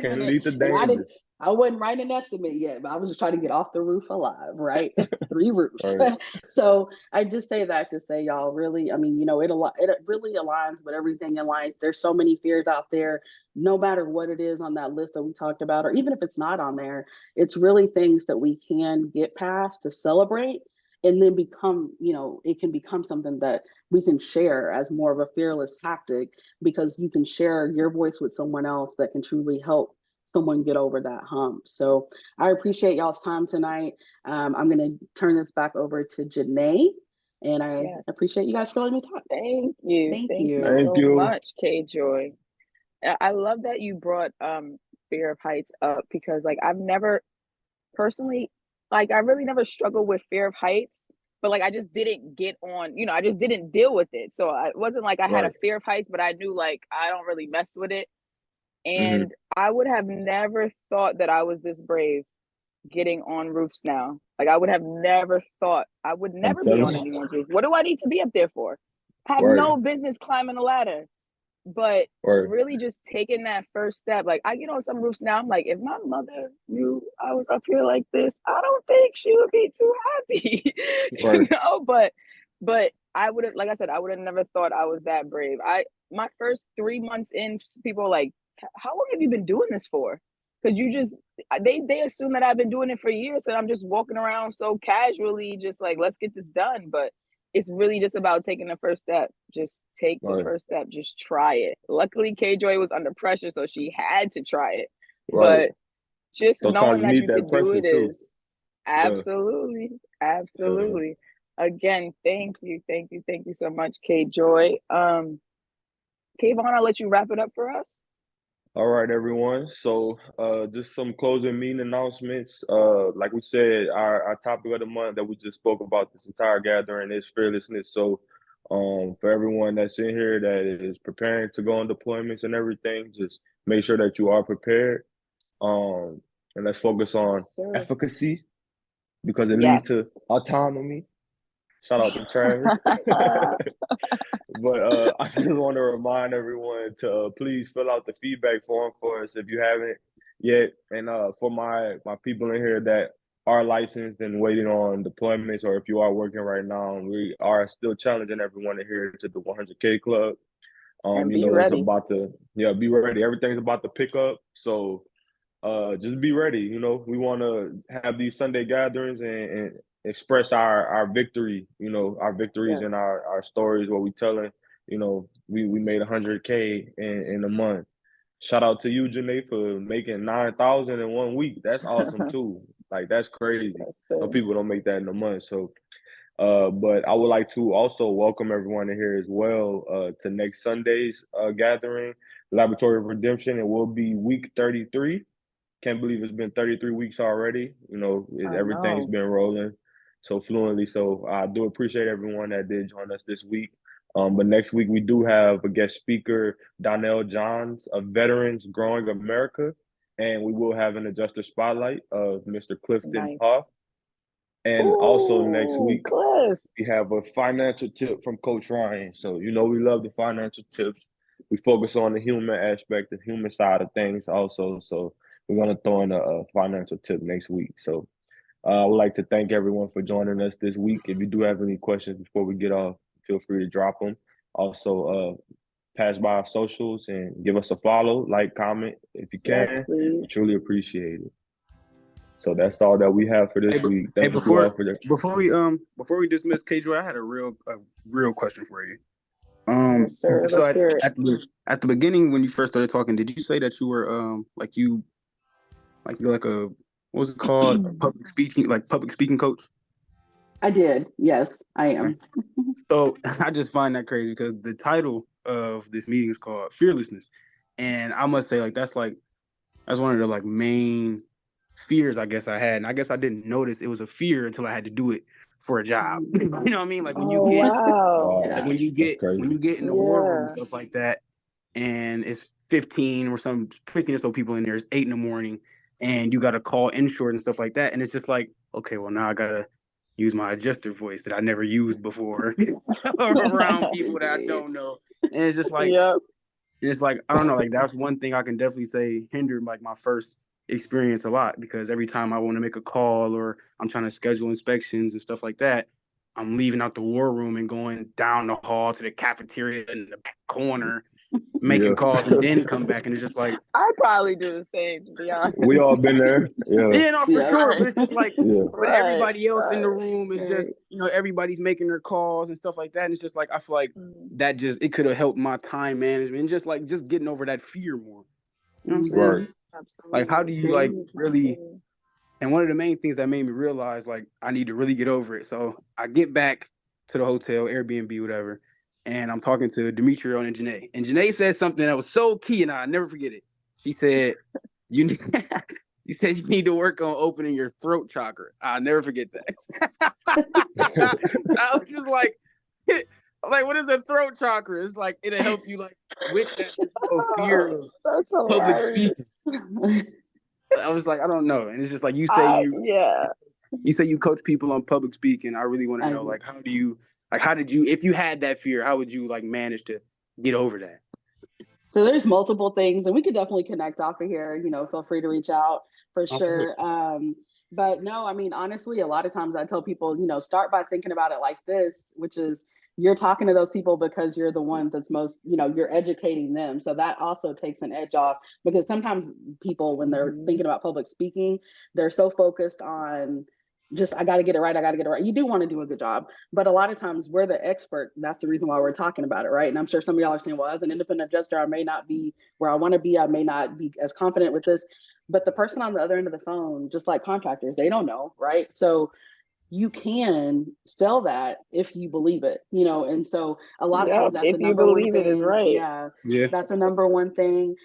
can lead to danger. I wasn't writing an estimate yet, but I was just trying to get off the roof alive, right? 3 roofs. So I just say that to say, y'all, really, I mean, it really aligns with everything in life. There's so many fears out there, no matter what it is on that list that we talked about, or even if it's not on there, it's really things that we can get past to celebrate and then become, it can become something that we can share as more of a fearless tactic, because you can share your voice with someone else that can truly help someone get over that hump. So I appreciate y'all's time tonight. I'm going to turn this back over to Janae, and I appreciate you guys for letting me talk. Thank you. Thank you so much, K-Joy. I love that you brought fear of heights up, because like I've never personally, like I really never struggled with fear of heights, but like I just didn't get on, I just didn't deal with it. So it wasn't like I had a fear of heights, but I knew like I don't really mess with it. And I would have never thought that I was this brave getting on roofs now. Like I would have never thought, I would never be on anyone's roof. What do I need to be up there for? I have no business climbing a ladder. but Or really just taking that first step. Like I get on some roofs now, I'm like, if my mother knew I was up here like this, I don't think she would be too happy. right, But I would have, like I said, I would have never thought I was that brave. My first 3 months in, people are like, how long have you been doing this for? Because you just they assume that I've been doing it for years, and I'm just walking around so casually, just like, let's get this done. But it's really just about taking the first step. Just take the right, first step. Just try it. Luckily, K Joy was under pressure, so she had to try it. right. But just Sometimes knowing you that need you that could do pressure it too. is Yeah, absolutely, yeah. absolutely. Again, thank you so much, K Joy. Kayvon, I'll let you wrap it up for us. All right, everyone. So, just some closing meeting announcements. Like we said, our topic of the month that we just spoke about this entire gathering is fearlessness. So, for everyone that's in here that is preparing to go on deployments and everything, just make sure that you are prepared. Um, and let's focus on Yes, sir. efficacy because it leads Yes. to autonomy. Shout out to Travis. But I just want to remind everyone to please fill out the feedback form for us if you haven't yet. And for my people in here that are licensed and waiting on deployments, or if you are working right now, we are still challenging everyone in here to the 100K club. And You be know, it's ready. about to be ready. Everything's about to pick up. So just be ready. You know, we want to have these Sunday gatherings and express our victory. You know, our victories Yes. and our stories. What we telling. You know, we made 100K in a month. Shout out to you, Janae, for making 9,000 in 1 week. That's awesome too. Like that's crazy. Yes, Some sir. people don't make that in a month. So, but I would like to also welcome everyone in here as well to next Sunday's gathering, Laboratory of Redemption. It will be week 33. Can't believe it's been 33 weeks already. You know, I everything's know. been rolling so fluently. So I do appreciate everyone that did join us this week. But next week we do have a guest speaker, Donnell Johns of Veterans Growing America, and we will have an adjuster spotlight of Mr. Clifton Nice. Poff. And also next Ooh, week Cliff. we have a financial tip from Coach Ryan. So you know we love the financial tips. We focus on the human aspect, the human side of things also. So we're gonna throw in a financial tip next week. So I would like to thank everyone for joining us this week. If you do have any questions before we get off, feel free to drop them. Also, pass by our socials and give us a follow, like, comment if you Yes, can. please. We truly appreciate it. So that's all that we have for this week. Hey, Thank you all for that. before we dismiss K-Joy, I had a real question for you. Yes, sir. So Let's hear it. at the beginning when you first started talking, did you say that you were you're like a, what was it called, a public speaking coach? I did. Yes, I am. So I just find that crazy because the title of this meeting is called Fearlessness, and I must say that's one of the main fears I guess I had, and I guess I didn't notice it was a fear until I had to do it for a job. You know what I mean? Like when you Oh, get wow. like Yeah. That's crazy. when you get in the war room and Yeah. stuff like that, and it's 15 or so people in there. It's 8 a.m, and you got to call insured and stuff like that, and it's just like, okay, well now I gotta use my adjuster voice that I never used before around people that I Agreed. don't know, and it's just like. Yep. It's like, I don't know, that's one thing I can definitely say hindered my first experience a lot, because every time I want to make a call or I'm trying to schedule inspections and stuff like that, I'm leaving out the war room and going down the hall to the cafeteria in the back corner, making Yeah. calls, and then come back, and it's just like, I probably do the same, to be honest. We all been there. Yeah. yeah, no, for Yeah. sure. But it's just like, Yeah. but everybody else in the room is just, Right. everybody's making their calls and stuff like that. And it's just like, I feel like Mm. that it could have helped my time management and just getting over that fear more. You know what I'm saying? Right. Mhm. Absolutely. Like, how do you really? And one of the main things that made me realize I need to really get over it. So I get back to the hotel, Airbnb, whatever, and I'm talking to Demetrio and Janae. And Janae said something that was so key, and I'll never forget it. She said, "You need." You said you need to work on opening your throat chakra. I'll never forget that. I was just like, what is a throat chakra? It's like it'll help you with that fear of That's public hilarious. speaking. I was like, I don't know. And it's just like you Yeah. say you coach people on public speaking. I really want to know how did you, if you had that fear, how would you manage to get over that? So there's multiple things, and we could definitely connect off of here. You know, feel free to reach out for sure. But no, I mean, honestly, a lot of times I tell people, you know, start by thinking about it like this, which is you're talking to those people because you're the one that's most, you know, you're educating them. So that also takes an edge off, because sometimes people, when they're thinking about public speaking, they're so focused on just, I got to get it right. I got to get it right. You do want to do a good job, but a lot of times we're the expert. That's the reason why we're talking about it, right? And I'm sure some of y'all are saying, well, as an independent adjuster, I may not be where I want to be. I may not be as confident with this, but the person on the other end of the phone, just like contractors, they don't know, right? So you can sell that if you believe it, you know. And so a lot of times that's if the you number one believe it is thing. right. Yeah. That's a number one thing.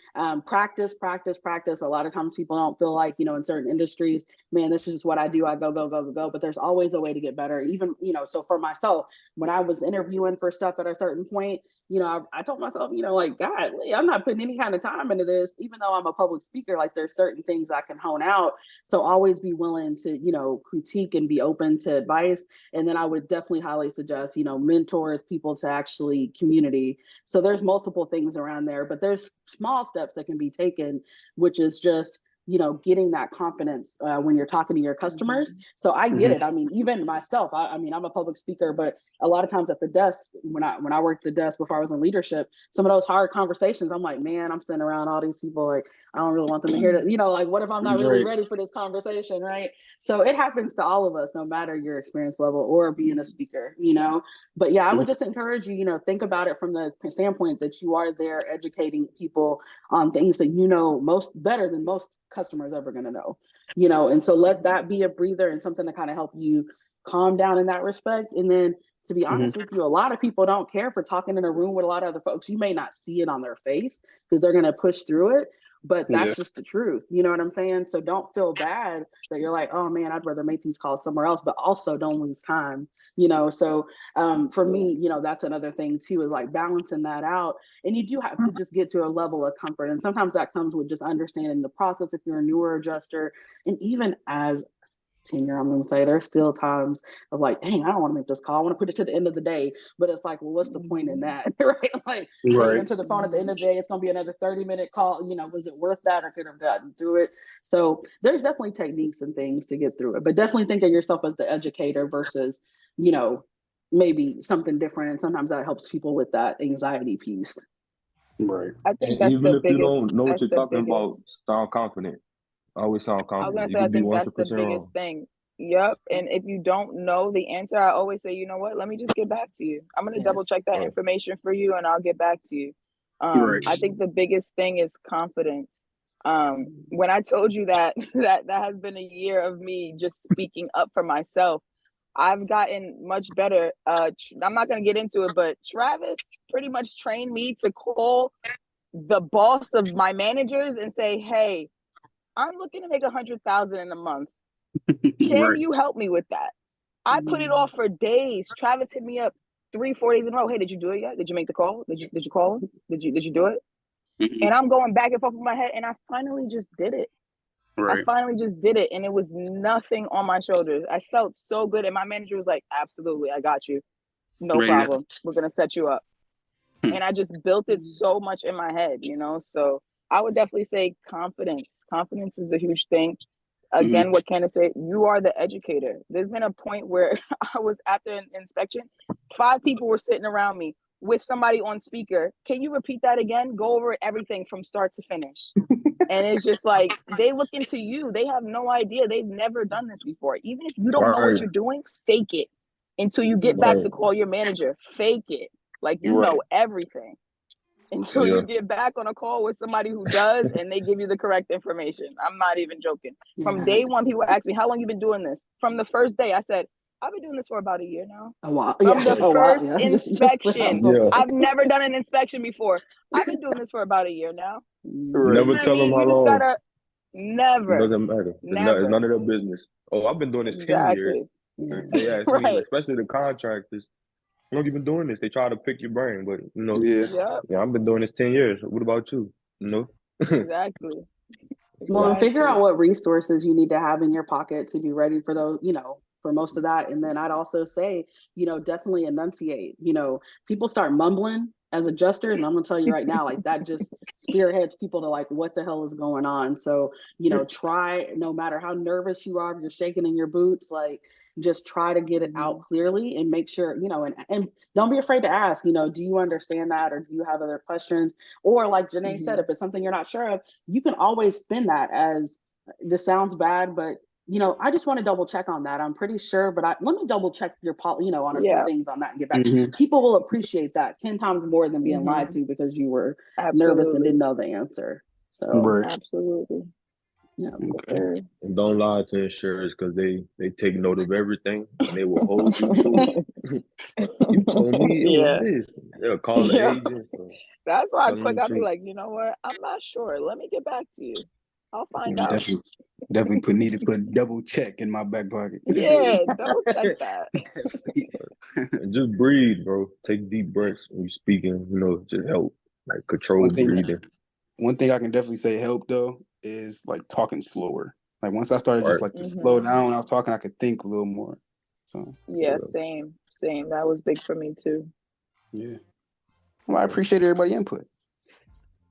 Practice. A lot of times people don't feel like, you know, in certain industries, man, this is just what I do. I go. But there's always a way to get better. Even, you know, so for myself, when I was interviewing for stuff at a certain point, you know, I told myself, you know, like, God, I'm not putting any kind of time into this, even though I'm a public speaker. Like, there's certain things I can hone out. So always be willing to, you know, critique and be open to advice. And then I would definitely highly suggest, you know, mentors, people to actually community. So there's multiple things around there, but there's small steps that can be taken, which is just, you know, getting that confidence when you're talking to your customers. So I get it. I mean, even myself, I mean, I'm a public speaker, but a lot of times at the desk, when I worked the desk before I was in leadership, some of those hard conversations, I'm like, man, I'm sitting around all these people, like, I don't really want them to hear that, you know, like, what if I'm not really ready for this conversation, right? So it happens to all of us, no matter your experience level or being a speaker, you know. But yeah, I would just encourage you, you know, think about it from the standpoint that you are there educating people on things that you know most better than most customers ever going to know, you know. And so let that be a breather and something to kind of help you calm down in that respect. And then, to be honest with you, a lot of people don't care for talking in a room with a lot of other folks. You may not see it on their face because they're going to push through it, but that's just the truth. You know what I'm saying? So don't feel bad that you're like, oh man, I'd rather make these calls somewhere else, but also don't lose time, you know? So for me, you know, that's another thing too, is like balancing that out. And you do have to just get to a level of comfort. And sometimes that comes with just understanding the process if you're a newer adjuster. And even as senior, I'm going to say there's still times of like, dang, I don't want to make this call. I want to put it to the end of the day. But it's like, well, what's the point in that? Right? Like, say into the phone at the end of the day, it's going to be another 30-minute call. You know, was it worth that, or could have gotten through it? So there's definitely techniques and things to get through it. But definitely think of yourself as the educator versus, you know, maybe something different. And sometimes that helps people with that anxiety piece. Right. I think And that's even the if you biggest. don't know what That's you're the talking about, biggest. sound confident. Always sound I was gonna confident. You say, I could be think that's the 100% wrong. biggest thing. Yep. And if you don't know the answer, I always say, you know what? Let me just get back to you. I'm gonna double check that Right. information for you, and I'll get back to you. I think the biggest thing is confidence. When I told you that that has been a year of me just speaking up for myself, I've gotten much better. I'm not gonna get into it, but Travis pretty much trained me to call the boss of my managers and say, hey, I'm looking to make 100,000 in a month. Can you help me with that? I put it off for days. Travis hit me up 3-4 days in a row. Hey, did you do it yet? Did you make the call? Did you call him? Did you do it? And I'm going back and forth in my head, and I finally just did it. I finally just did it, and it was nothing on my shoulders. I felt so good, and my manager was like, absolutely, I got you. No problem. We're going to set you up. And I just built it so much in my head, you know? So I would definitely say confidence. Confidence is a huge thing. Again, what Kandace said, you are the educator. There's been a point where I was after an inspection, 5 people were sitting around me with somebody on speaker. Can you repeat that again? Go over everything from start to finish. And it's just like, they look into you. They have no idea. They've never done this before. Even if you don't know what you're doing, fake it until you get back to call your manager. Fake it. Like, you know everything until you get back on a call with somebody who does, and they give you the correct information. I'm not even joking. From day one, people ask me, how long you been doing this? From the first day, I said, I've been doing this for about a year now. A while. From the first inspection. Yeah. I've never done an inspection before. I've been doing this for about a year now. Never tell them how You just long. gotta It never. doesn't matter. Never. It's none of their business. Oh, I've been doing this 10 years. They ask me, Right. especially the contractors, how long you been doing this? They try to pick your brain, but you know, Yep. yeah, I've been doing this 10 years. What about you? You know? Exactly. Well, and figure out what resources you need to have in your pocket to be ready for those, you know, for most of that. And then I'd also say, definitely enunciate. People start mumbling as adjusters, and I'm gonna tell you right now, like that just spearheads people to like, what the hell is going on? So, try, no matter how nervous you are, if you're shaking in your boots, like just try to get it out clearly and make sure, and don't be afraid to ask, do you understand that? Or do you have other questions? Or like Janae said, if it's something you're not sure of, you can always spin that as, this sounds bad, but I just want to double check on that. I'm pretty sure, but let me double check your on a few things on that and get back. People will appreciate that 10 times more than being lied to because you were nervous and didn't know the answer. So absolutely. Yeah. Okay. And don't lie to insurers because they take note of everything and they will hold you to it. You told me it was this. They'll call the agent. That's why I'll be like, you know what? I'm not sure. Let me get back to you. I'll find out. Definitely need to put double check in my back pocket. Yeah, double check that. And just breathe, bro. Take deep breaths when you're speaking. Just help, like control breathing. One thing I can definitely say help though is like talking slower. Like once I started just like to slow down when I was talking, I could think a little more. So same. That was big for me too. Yeah. Well, I appreciate everybody's input.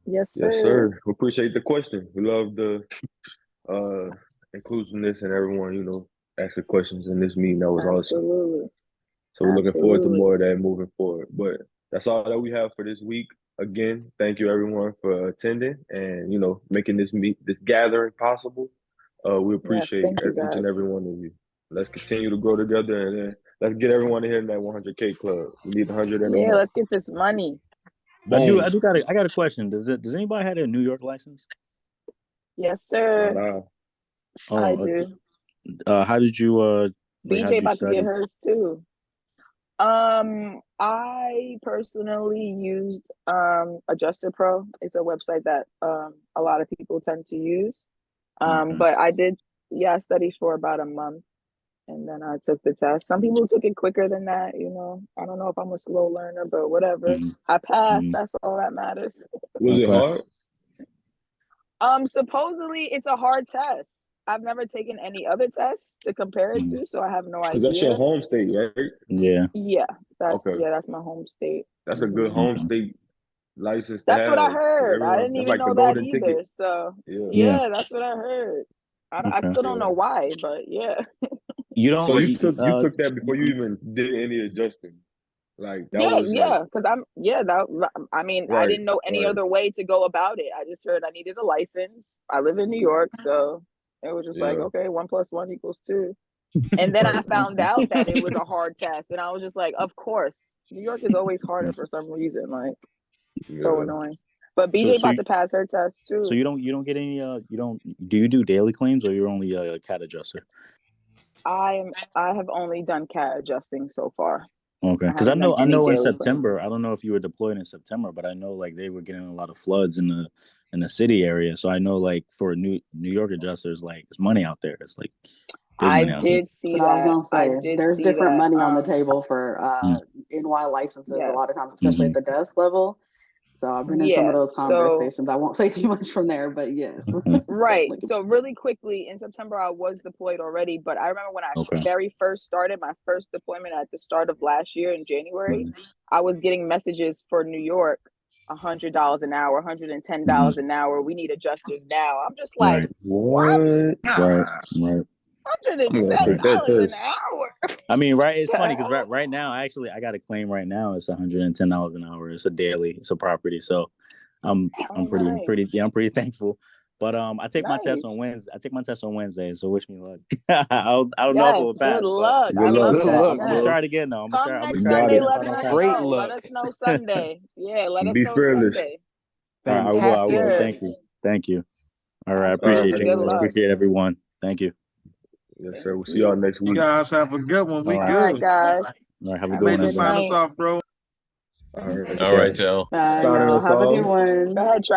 Yes, sir. Yes, sir. We appreciate the question. We love the inclusiveness and everyone, asking questions in this meeting. That was awesome. So we're looking forward to more of that moving forward. But that's all that we have for this week. Again, thank you everyone for attending and making this gathering possible. We appreciate each and every one of you. Let's continue to grow together and let's get everyone in here in that 100K club. We need 100 and yeah, let's get this money. I got a question. Does anybody have a New York license? Yes, sir. I do. How did you BJ about to get hers too. I personally used Adjuster Pro. It's a website that a lot of people tend to use. But I did study for about a month and then I took the test. Some people took it quicker than that, I don't know if I'm a slow learner, but whatever. I passed, that's all that matters. Was it hard? Supposedly it's a hard test. I've never taken any other tests to compare it to, so I have no idea. That's your home state, right? Yeah. Yeah, that's my home state. That's a good home state license. That's what I heard. I didn't even know that either. Ticket. So that's what I heard. I still don't know why, but yeah. You don't. So you took that before you even did any adjusting. Like that because I didn't know any other way to go about it. I just heard I needed a license. I live in New York, so it was just like, okay, 1 + 1 = 2. And then I found out that it was a hard test, and I was just like, of course, New York is always harder for some reason. Like, so annoying. But BJ about to pass her test too. So you don't get any do you do daily claims or you're only a cat adjuster? I have only done cat adjusting so far. Okay, because I know in September, I don't know if you were deployed in September, but I know like they were getting a lot of floods in the city area. So I know like for New York adjusters, like it's money out there. It's like I did see that. There's different money on the table for NY licenses a lot of times, especially at the desk level. So I've been in some of those conversations. I won't say too much from there, but yes. Right. So really quickly, in September, I was deployed already, but I remember when I very first started my first deployment at the start of last year in January, I was getting messages for New York, $100 an hour, $110 an hour. We need adjusters now. I'm just like, what? Right. $110 an hour. I mean, right? It's funny because right now, actually, I got a claim right now. It's $110 an hour. It's a daily. It's a property. So, I'm pretty thankful. But I take my test on Wednesday. I take my test on Wednesday. So wish me luck. I don't know if it will pass. Good luck. I love that. Luck, I'm gonna try it again though. Come next Sunday. Let us know Sunday. Yeah, let us know fearless. Sunday. All right, I will. Thank you. All right, I appreciate you. Appreciate everyone. Thank you. Yes, sir. We'll see y'all next week. You guys have a good one. We good. All right, guys. All right, have a good one. Sign us off, bro. All right, y'all. Have a good one. Go ahead, try.